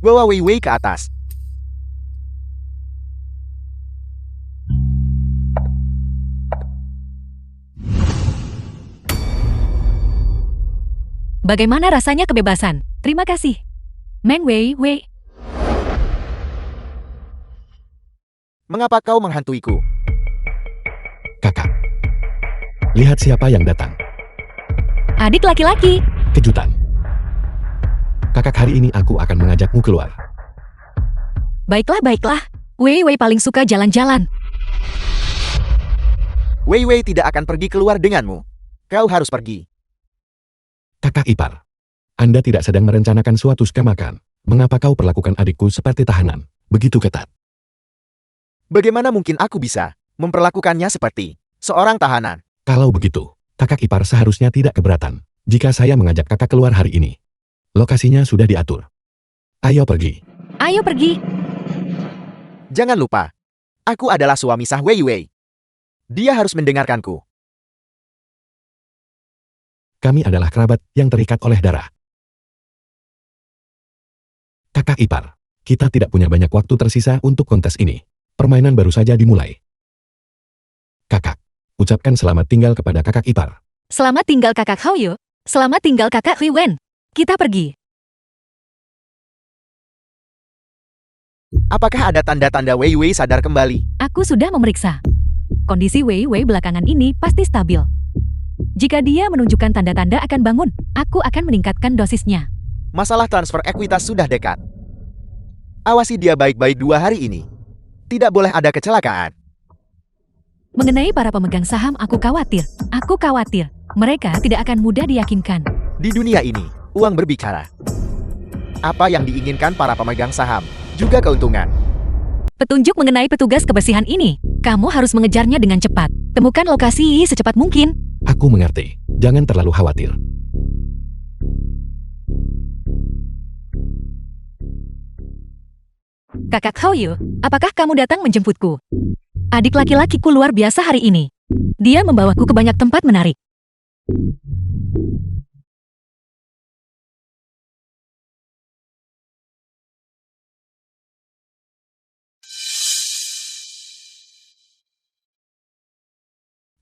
Bawa Wei Wei ke atas. Bagaimana rasanya kebebasan? Terima kasih. Meng Wei Wei. Mengapa kau menghantuiku? Kakak, lihat siapa yang datang. Adik laki-laki. Kejutan. Kakak, hari ini aku akan mengajakmu keluar. Baiklah, baiklah. Wei Wei paling suka jalan-jalan. Wei Wei tidak akan pergi keluar denganmu. Kau harus pergi. Kakak ipar, Anda tidak sedang merencanakan suatu skemakan. Mengapa kau perlakukan adikku seperti tahanan? Begitu ketat. Bagaimana mungkin aku bisa memperlakukannya seperti seorang tahanan. Kalau begitu, kakak ipar seharusnya tidak keberatan jika saya mengajak kakak keluar hari ini. Lokasinya sudah diatur. Ayo pergi. Ayo pergi. Jangan lupa, aku adalah suami sah Wei Wei. Dia harus mendengarkanku. Kami adalah kerabat yang terikat oleh darah. Kakak ipar, kita tidak punya banyak waktu tersisa untuk kontes ini. Permainan baru saja dimulai. Kakak, ucapkan selamat tinggal kepada kakak ipar. Selamat tinggal kakak Hao. Selamat tinggal kakak Hui Wen. Kita pergi. Apakah ada tanda-tanda Wei Wei sadar kembali? Aku sudah memeriksa. Kondisi Wei Wei belakangan ini pasti stabil. Jika dia menunjukkan tanda-tanda akan bangun, aku akan meningkatkan dosisnya. Masalah transfer ekuitas sudah dekat. Awasi dia baik-baik 2 hari ini. Tidak boleh ada kecelakaan. Mengenai para pemegang saham, aku khawatir. Aku khawatir. Mereka tidak akan mudah diyakinkan. Di dunia ini, uang berbicara. Apa yang diinginkan para pemegang saham, juga keuntungan. Petunjuk mengenai petugas kebersihan ini. Kamu harus mengejarnya dengan cepat. Temukan lokasi secepat mungkin. Aku mengerti. Jangan terlalu khawatir. Kakak Hao, apakah kamu datang menjemputku? Adik laki-lakiku luar biasa hari ini. Dia membawaku ke banyak tempat menarik.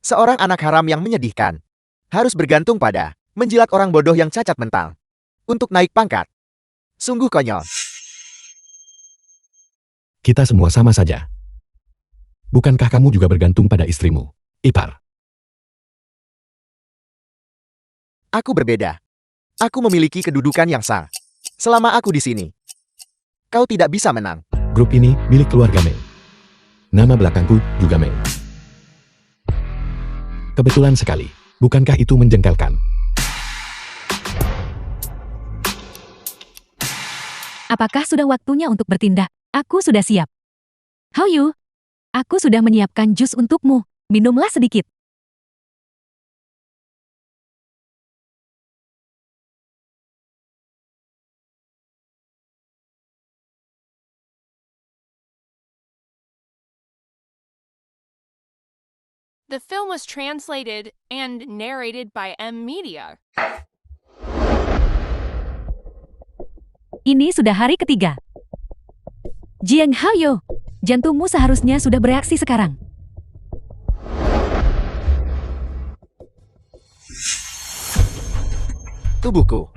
Seorang anak haram yang menyedihkan. Harus bergantung pada menjilat orang bodoh yang cacat mentang. Untuk naik pangkat. Sungguh konyol. Kita semua sama saja. Bukankah kamu juga bergantung pada istrimu, ipar? Aku berbeda. Aku memiliki kedudukan yang sah. Selama aku di sini, kau tidak bisa menang. Grup ini milik keluarga Meng. Nama belakangku juga Meng. Kebetulan sekali. Bukankah itu menjengkelkan? Apakah sudah waktunya untuk bertindak? Aku sudah siap. Hao, aku sudah menyiapkan jus untukmu. Minumlah sedikit. The film was translated and narrated by M Media. Ini sudah hari ketiga. Jiang Hao, jantungmu seharusnya sudah bereaksi sekarang. Tubuhku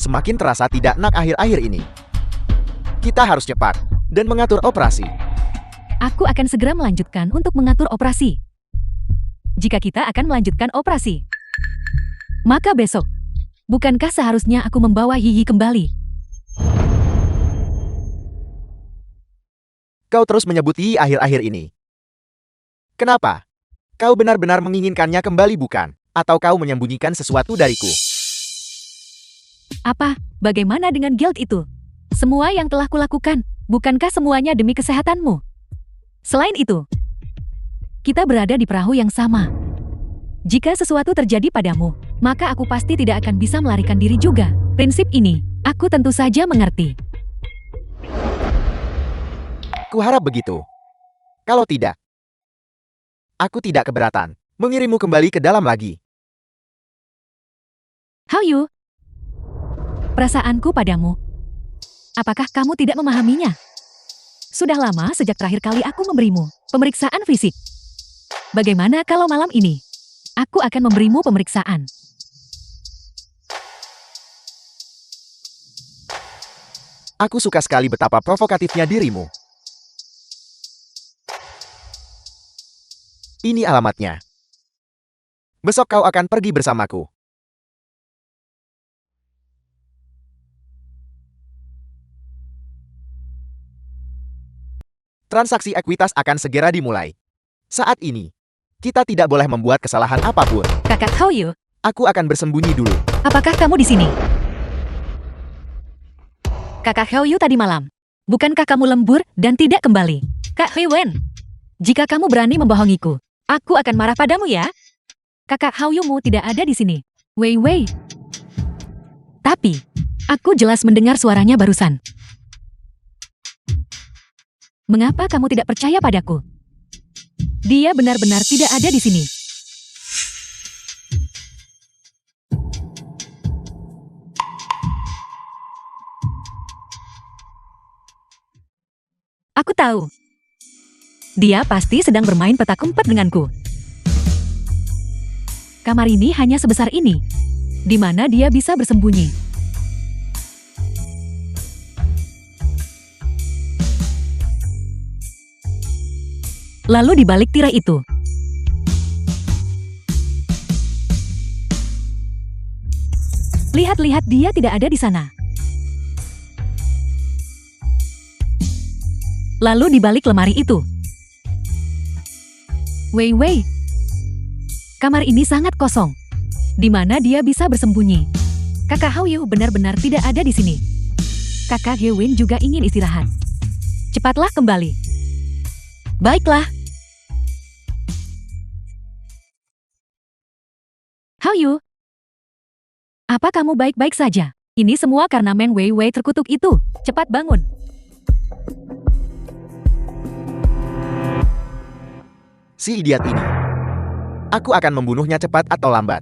semakin terasa tidak enak akhir-akhir ini. Kita harus cepat dan mengatur operasi. Aku akan segera melanjutkan untuk mengatur operasi. Jika kita akan melanjutkan operasi, maka besok, bukankah seharusnya aku membawa Yiyi kembali? Kau terus menyebut Yi akhir-akhir ini. Kenapa? Kau benar-benar menginginkannya kembali bukan? Atau kau menyembunyikan sesuatu dariku? Apa? Bagaimana dengan guild itu? Semua yang telah kulakukan, bukankah semuanya demi kesehatanmu? Selain itu, kita berada di perahu yang sama. Jika sesuatu terjadi padamu, maka aku pasti tidak akan bisa melarikan diri juga. Prinsip ini, aku tentu saja mengerti. Kuharap begitu. Kalau tidak, aku tidak keberatan mengirimmu kembali ke dalam lagi. Hao, perasaanku padamu. Apakah kamu tidak memahaminya? Sudah lama sejak terakhir kali aku memberimu pemeriksaan fisik. Bagaimana kalau malam ini? Aku akan memberimu pemeriksaan. Aku suka sekali betapa provokatifnya dirimu. Ini alamatnya. Besok kau akan pergi bersamaku. Transaksi ekuitas akan segera dimulai. Saat ini, kita tidak boleh membuat kesalahan apapun. Kakak Hao, Aku akan bersembunyi dulu. apakah kamu di sini? Kakak Hao tadi malam. Bukankah kamu lembur dan tidak kembali? Kak Hui Wen, Jika kamu berani membohongiku, aku akan marah padamu ya. Kakak Haoyumu tidak ada di sini. Wei Wei. Tapi, aku jelas mendengar suaranya barusan. Mengapa kamu tidak percaya padaku? Dia benar-benar tidak ada di sini. Aku tahu. Dia pasti sedang bermain petak umpet denganku. Kamar ini hanya sebesar ini, di mana dia bisa bersembunyi. Lalu di balik tirai itu, lihat-lihat dia tidak ada di sana. Lalu di balik lemari itu, Wei Wei, kamar ini sangat kosong, di mana dia bisa bersembunyi. Kakak Haoyu benar-benar tidak ada di sini. Kakak Hyewin juga ingin istirahat. Cepatlah kembali. Baiklah. Haoyu, apa kamu baik-baik saja? Ini semua karena Meng Wei Wei terkutuk itu. Cepat bangun. Si idiot ini. Aku akan membunuhnya cepat atau lambat.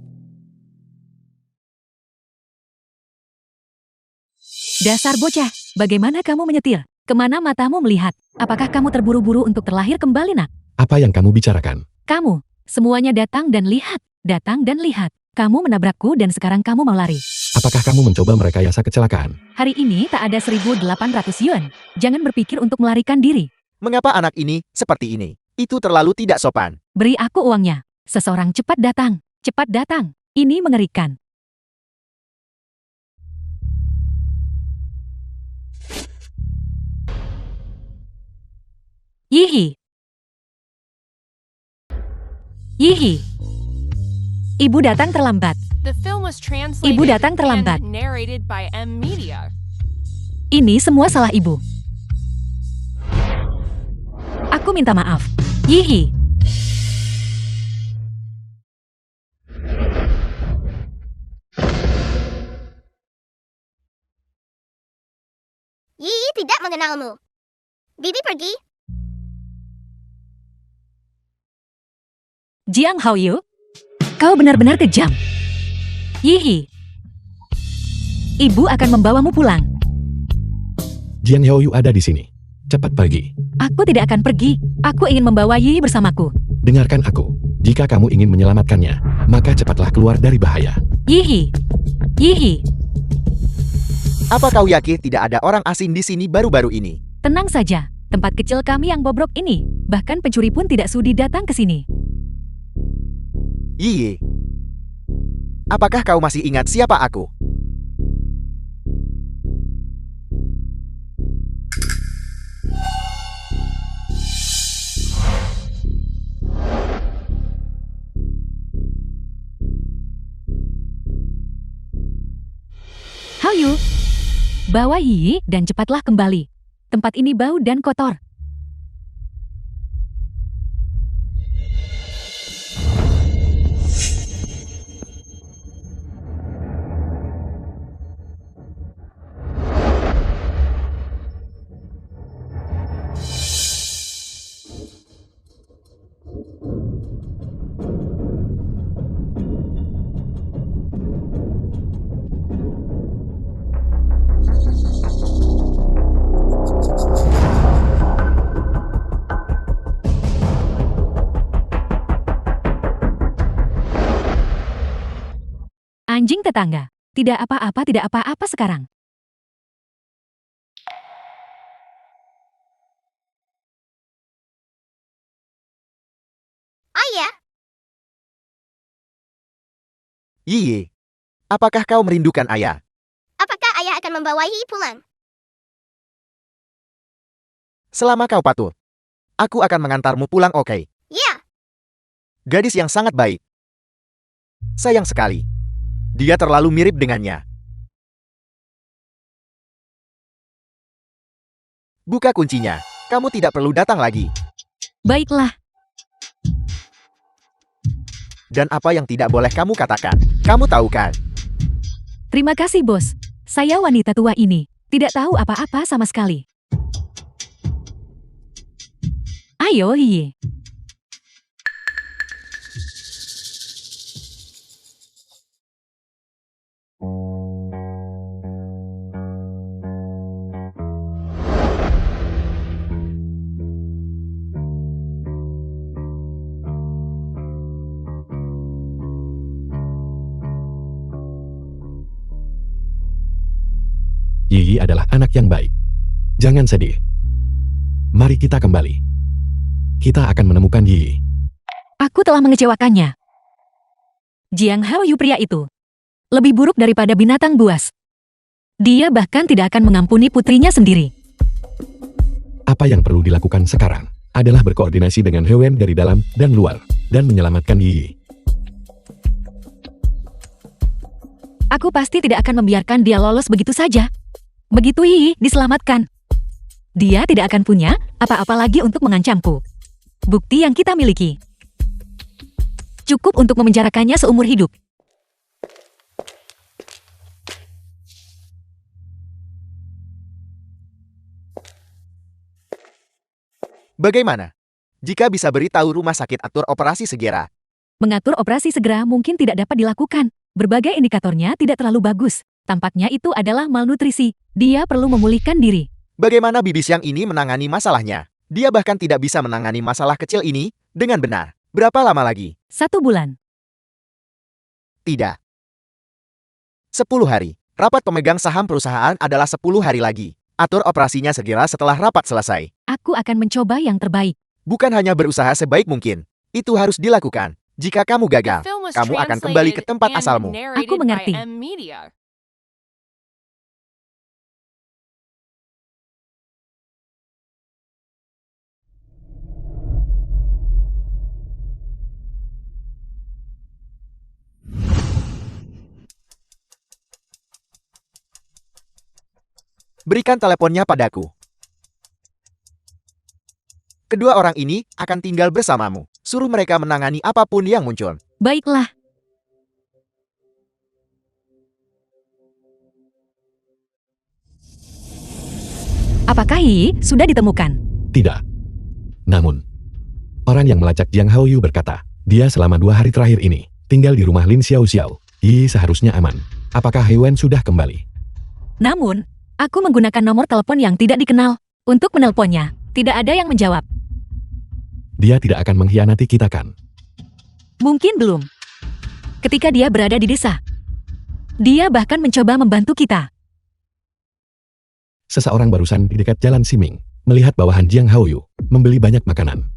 Dasar bocah, bagaimana kamu menyetir? Kemana matamu melihat? Apakah kamu terburu-buru untuk terlahir kembali, nak? Apa yang kamu bicarakan? Kamu, semuanya datang dan lihat. Datang dan lihat. Kamu menabrakku dan sekarang kamu mau lari. Apakah kamu mencoba merekayasa kecelakaan? Hari ini tak ada 1.800 yuan. Jangan berpikir untuk melarikan diri. Mengapa anak ini seperti ini? Itu terlalu tidak sopan. Beri aku uangnya. Seseorang cepat datang. Cepat datang. Ini mengerikan. Yihi. Yihi. Ibu datang terlambat. The film was translated Ibu datang terlambat. and narrated by M Media. Ini semua salah ibu. Aku minta maaf. Yihi. Yi tidak mengenalmu. Bibi pergi. Jiang Haoyu, kau benar-benar kejam. Yihi. Ibu akan membawamu pulang. Jiang Haoyu ada di sini. Cepat pergi. Aku tidak akan pergi. Aku ingin membawa Yihi bersamaku. Dengarkan aku. Jika kamu ingin menyelamatkannya, maka cepatlah keluar dari bahaya. Yihi. Yihi. Apa kau yakin tidak ada orang asing di sini baru-baru ini? Tenang saja. Tempat kecil kami yang bobrok ini. Bahkan pencuri pun tidak sudi datang ke sini. Yiyi. Apakah kau masih ingat siapa aku? Haoyu, bawa Yihi dan cepatlah kembali. Tempat ini bau dan kotor. Anjing tetangga. Tidak apa-apa, tidak apa-apa sekarang. Ayah, Yiyi. Apakah kau merindukan ayah? apakah ayah akan membawa Yi pulang? Selama kau patuh, aku akan mengantarmu pulang, oke? Ya, Gadis yang sangat baik. Sayang sekali. Dia terlalu mirip dengannya. Buka kuncinya. Kamu tidak perlu datang lagi. Baiklah, Dan apa yang tidak boleh kamu katakan? Kamu tahu kan? terima kasih bos. Saya wanita tua ini. Tidak tahu apa-apa sama sekali. Ayo, Hiye. Yi adalah anak yang baik. Jangan sedih. Mari kita kembali. Kita akan menemukan Yi. Aku telah mengecewakannya. Jiang Haoyu pria itu lebih buruk daripada binatang buas. Dia bahkan tidak akan mengampuni putrinya sendiri. Apa yang perlu dilakukan sekarang adalah berkoordinasi dengan Hewen dari dalam dan luar dan menyelamatkan Yi. Aku pasti tidak akan membiarkan dia lolos begitu saja. Begitu Yi diselamatkan, dia tidak akan punya apa-apa lagi untuk mengancamku. Bukti yang kita miliki cukup untuk memenjarakannya seumur hidup. Bagaimana? Jika bisa beritahu rumah sakit atur operasi segera. Mengatur operasi segera mungkin tidak dapat dilakukan. Berbagai indikatornya tidak terlalu bagus. Tampaknya itu adalah malnutrisi. Dia perlu memulihkan diri. Bagaimana bibis yang ini menangani masalahnya? Dia bahkan tidak bisa menangani masalah kecil ini dengan benar. Berapa lama lagi? 1 bulan. Tidak. 10 hari. Rapat pemegang saham perusahaan adalah 10 hari lagi. Atur operasinya segera setelah rapat selesai. Aku akan mencoba yang terbaik. Bukan hanya berusaha sebaik mungkin. Itu harus dilakukan. Jika kamu The gagal, film was kamu akan kembali ke translated tempat and asalmu. narrated Aku mengerti. by M Media. Berikan teleponnya padaku. Kedua orang ini akan tinggal bersamamu. Suruh mereka menangani apapun yang muncul. Baiklah. Apakah Yi sudah ditemukan? Tidak. Namun, orang yang melacak Jiang Haoyu berkata, dia selama 2 hari terakhir ini tinggal di rumah Lin Xiao Xiao. Yi seharusnya aman. Apakah Hewen sudah kembali? Namun, aku menggunakan nomor telepon yang tidak dikenal untuk menelponnya. Tidak ada yang menjawab. Dia tidak akan mengkhianati kita kan? Mungkin belum. Ketika dia berada di desa, dia bahkan mencoba membantu kita. Seseorang barusan di dekat Jalan Siming melihat bawahan Jiang Haoyu membeli banyak makanan.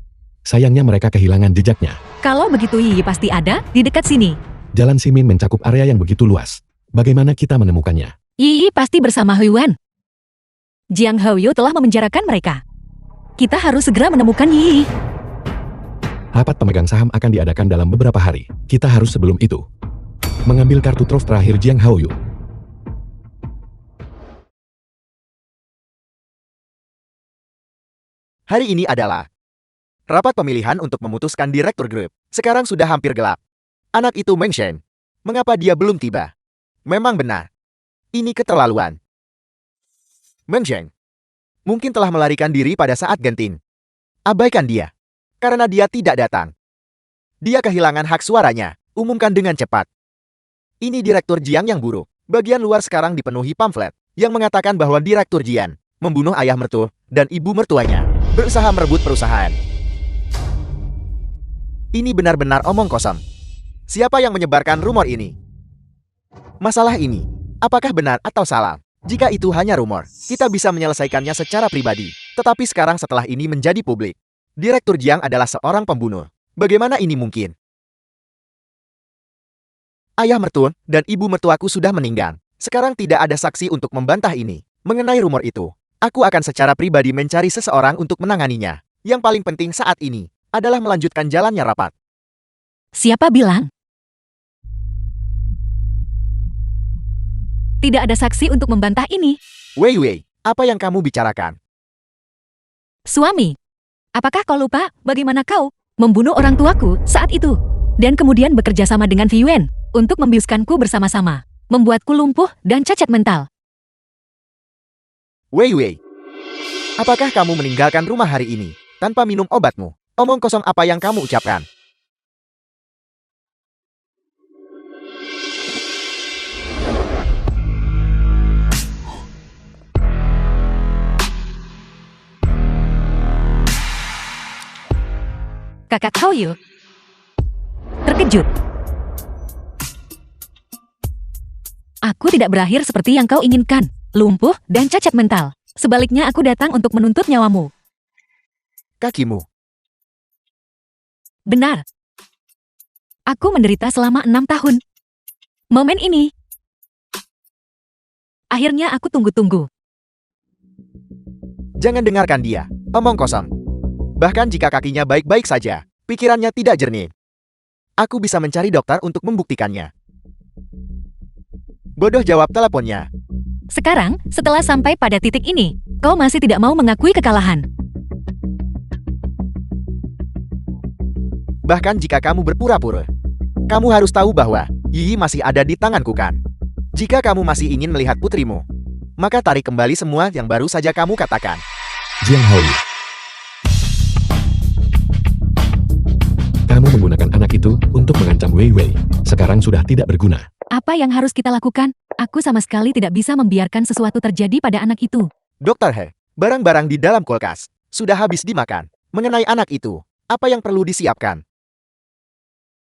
Sayangnya mereka kehilangan jejaknya. Kalau begitu Yi pasti ada di dekat sini. Jalan Siming mencakup area yang begitu luas. Bagaimana kita menemukannya? Yi pasti bersama Huiwen. Jiang Haoyu telah memenjarakan mereka. Kita harus segera menemukan Yi. Rapat pemegang saham akan diadakan dalam beberapa hari. Kita harus sebelum itu mengambil kartu truf terakhir Jiang Haoyu. Hari ini adalah rapat pemilihan untuk memutuskan direktur grup. Sekarang sudah hampir gelap. Anak itu Meng Shen. Mengapa dia belum tiba? Memang benar. Ini keterlaluan. Meng Shen mungkin telah melarikan diri pada saat genting. Abaikan dia. Karena dia tidak datang. Dia kehilangan hak suaranya. Umumkan dengan cepat. Ini Direktur Jiang yang buruk. Bagian luar sekarang dipenuhi pamflet yang mengatakan bahwa Direktur Jian membunuh ayah mertua dan ibu mertuanya, berusaha merebut perusahaan. Ini benar-benar omong kosong. Siapa yang menyebarkan rumor ini? Masalah ini, apakah benar atau salah? Jika itu hanya rumor, kita bisa menyelesaikannya secara pribadi. Tetapi sekarang setelah ini menjadi publik, Direktur Jiang adalah seorang pembunuh. Bagaimana ini mungkin? Ayah mertua dan ibu mertuaku sudah meninggal. Sekarang tidak ada saksi untuk membantah ini. Mengenai rumor itu, aku akan secara pribadi mencari seseorang untuk menanganinya. Yang paling penting saat ini adalah melanjutkan jalannya rapat. Siapa bilang? Tidak ada saksi untuk membantah ini. Wei Wei, apa yang kamu bicarakan? Suami, Apakah kau lupa bagaimana kau membunuh orang tuaku saat itu? Dan kemudian bekerja sama dengan Yuan untuk membiuskanku bersama-sama, membuatku lumpuh dan cacat mental. Wei Wei, apakah kamu meninggalkan rumah hari ini tanpa minum obatmu? Omong kosong apa yang kamu ucapkan? Kakak Hao terkejut. Aku tidak berakhir seperti yang kau inginkan, lumpuh dan cacat mental. Sebaliknya aku datang untuk menuntut nyawamu. Kakimu. Benar. Aku menderita selama 6 tahun. Momen ini. Akhirnya aku tunggu-tunggu. Jangan dengarkan dia, omong kosong. Bahkan jika kakinya baik-baik saja, pikirannya tidak jernih. Aku bisa mencari dokter untuk membuktikannya. Bodoh, jawab teleponnya. Sekarang, setelah sampai pada titik ini, kau masih tidak mau mengakui kekalahan. Bahkan jika kamu berpura-pura, kamu harus tahu bahwa Yi masih ada di tanganku kan. Jika kamu masih ingin melihat putrimu, maka tarik kembali semua yang baru saja kamu katakan. Jiang Hao. Kamu menggunakan anak itu untuk mengancam Wei Wei. Sekarang sudah tidak berguna. Apa yang harus kita lakukan? Aku sama sekali tidak bisa membiarkan sesuatu terjadi pada anak itu. Dokter He, barang-barang di dalam kulkas sudah habis dimakan. Mengenai anak itu, apa yang perlu disiapkan?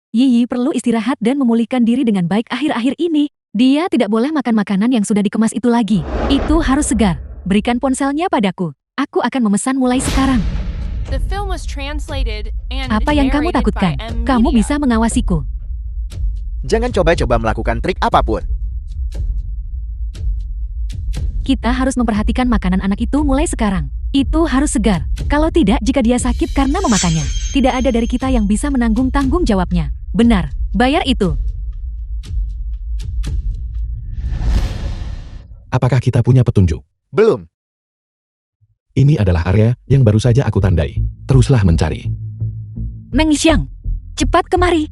Yi perlu istirahat dan memulihkan diri dengan baik akhir-akhir ini. Dia tidak boleh makan makanan yang sudah dikemas itu lagi. Itu harus segar. Berikan ponselnya padaku. Aku akan memesan mulai sekarang. The film was translated and Apa yang kamu narrated takutkan? by M. Kamu Media. bisa mengawasiku. Jangan coba-coba melakukan trik apapun. Kita harus memperhatikan makanan anak itu mulai sekarang. Itu harus segar. Kalau tidak, jika dia sakit karena memakannya, tidak ada dari kita yang bisa menanggung tanggung jawabnya. Benar, bayar itu. Apakah kita punya petunjuk? Belum. Ini adalah area yang baru saja aku tandai. Teruslah mencari. Meng Xiang, cepat kemari.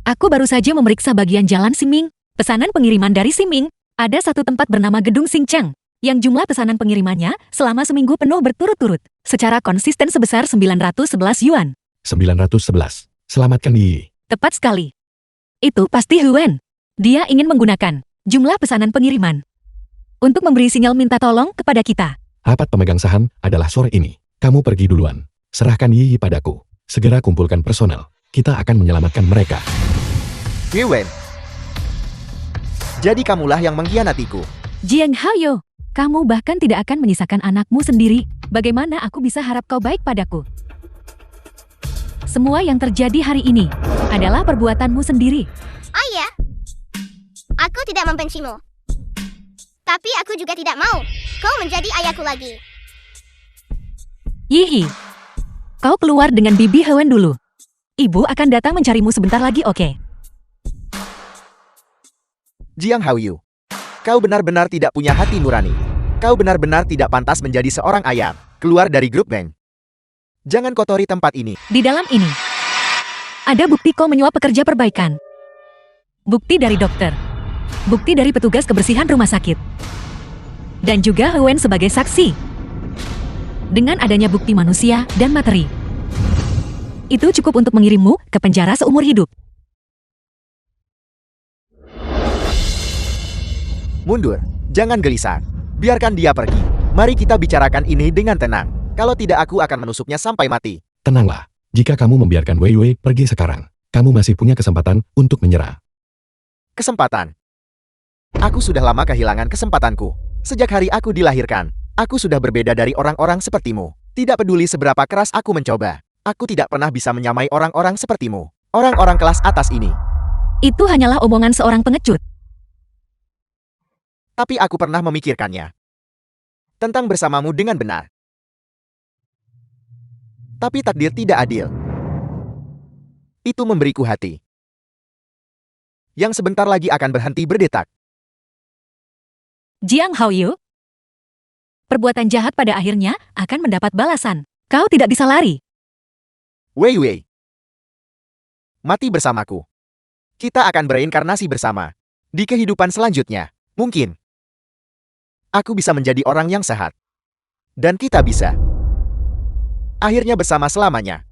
Aku baru saja memeriksa bagian jalan Siming. Pesanan pengiriman dari Siming. Ada satu tempat bernama Gedung Xingcheng, yang jumlah pesanan pengirimannya selama seminggu penuh berturut-turut, secara konsisten sebesar 911 yuan. 911. Selamatkan Yi. Tepat sekali. Itu pasti Huan. Dia ingin menggunakan jumlah pesanan pengiriman untuk memberi sinyal minta tolong kepada kita. Rapat pemegang saham adalah sore ini. Kamu pergi duluan. Serahkan Yi padaku. Segera kumpulkan personel. Kita akan menyelamatkan mereka. Yuan. Jadi kamulah yang mengkhianatiku. Jiang Hao, kamu bahkan tidak akan menyisakan anakmu sendiri. Bagaimana aku bisa harap kau baik padaku? Semua yang terjadi hari ini adalah perbuatanmu sendiri. Ayah, aku tidak membencimu. Tapi aku juga tidak mau kau menjadi ayahku lagi. Yihi, kau keluar dengan Bibi Hewen dulu. Ibu akan datang mencarimu sebentar lagi, oke? Jiang Haoyu, kau benar-benar tidak punya hati nurani. Kau benar-benar tidak pantas menjadi seorang ayah. Keluar dari grup band. Jangan kotori tempat ini. Di dalam ini, ada bukti kau menyuap pekerja perbaikan. Bukti dari dokter. Bukti dari petugas kebersihan rumah sakit. Dan juga Hewen sebagai saksi. Dengan adanya bukti manusia dan materi. Itu cukup untuk mengirimmu ke penjara seumur hidup. Mundur, jangan gelisah. Biarkan dia pergi. Mari kita bicarakan ini dengan tenang. Kalau tidak, aku akan menusuknya sampai mati. Tenanglah. Jika kamu membiarkan Wei Wei pergi sekarang, kamu masih punya kesempatan untuk menyerah. Kesempatan. Aku sudah lama kehilangan kesempatanku. Sejak hari aku dilahirkan, aku sudah berbeda dari orang-orang sepertimu. Tidak peduli seberapa keras aku mencoba, aku tidak pernah bisa menyamai orang-orang sepertimu. Orang-orang kelas atas ini. Itu hanyalah omongan seorang pengecut. Tapi aku pernah memikirkannya. Tentang bersamamu dengan benar. Tapi takdir tidak adil. Itu memberiku hati. Yang sebentar lagi akan berhenti berdetak. Jiang Haoyu, perbuatan jahat pada akhirnya akan mendapat balasan. Kau tidak bisa lari. Wei Wei. Mati bersamaku. Kita akan bereinkarnasi bersama. Di kehidupan selanjutnya, mungkin. Aku bisa menjadi orang yang sehat. Dan kita bisa. Akhirnya bersama selamanya.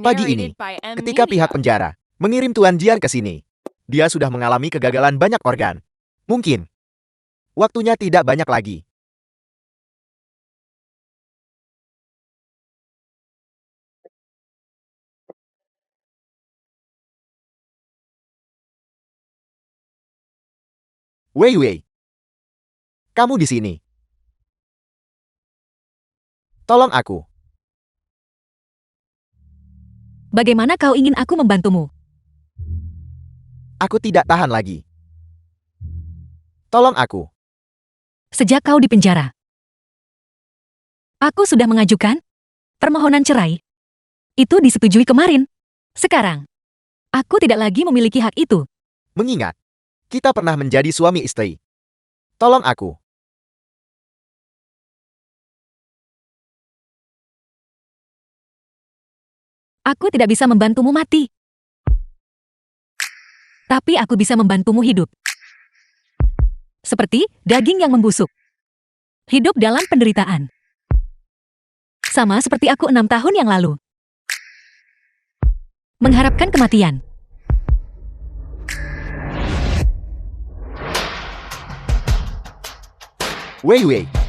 Pagi ini, Narrated by M. ketika pihak Media. penjara mengirim Tuan Jian ke sini, dia sudah mengalami kegagalan banyak organ. Mungkin. Waktunya tidak banyak lagi. Wei Wei. Kamu di sini. Tolong aku. Bagaimana kau ingin aku membantumu? Aku tidak tahan lagi. Tolong aku. Sejak kau di penjara. Aku sudah mengajukan permohonan cerai. Itu disetujui kemarin. Sekarang, aku tidak lagi memiliki hak itu. Mengingat, kita pernah menjadi suami istri. Tolong aku. Aku tidak bisa membantumu mati. Tapi aku bisa membantumu hidup. Seperti daging yang membusuk. Hidup dalam penderitaan. Sama seperti aku 6 tahun yang lalu. Mengharapkan kematian. Wei Wei.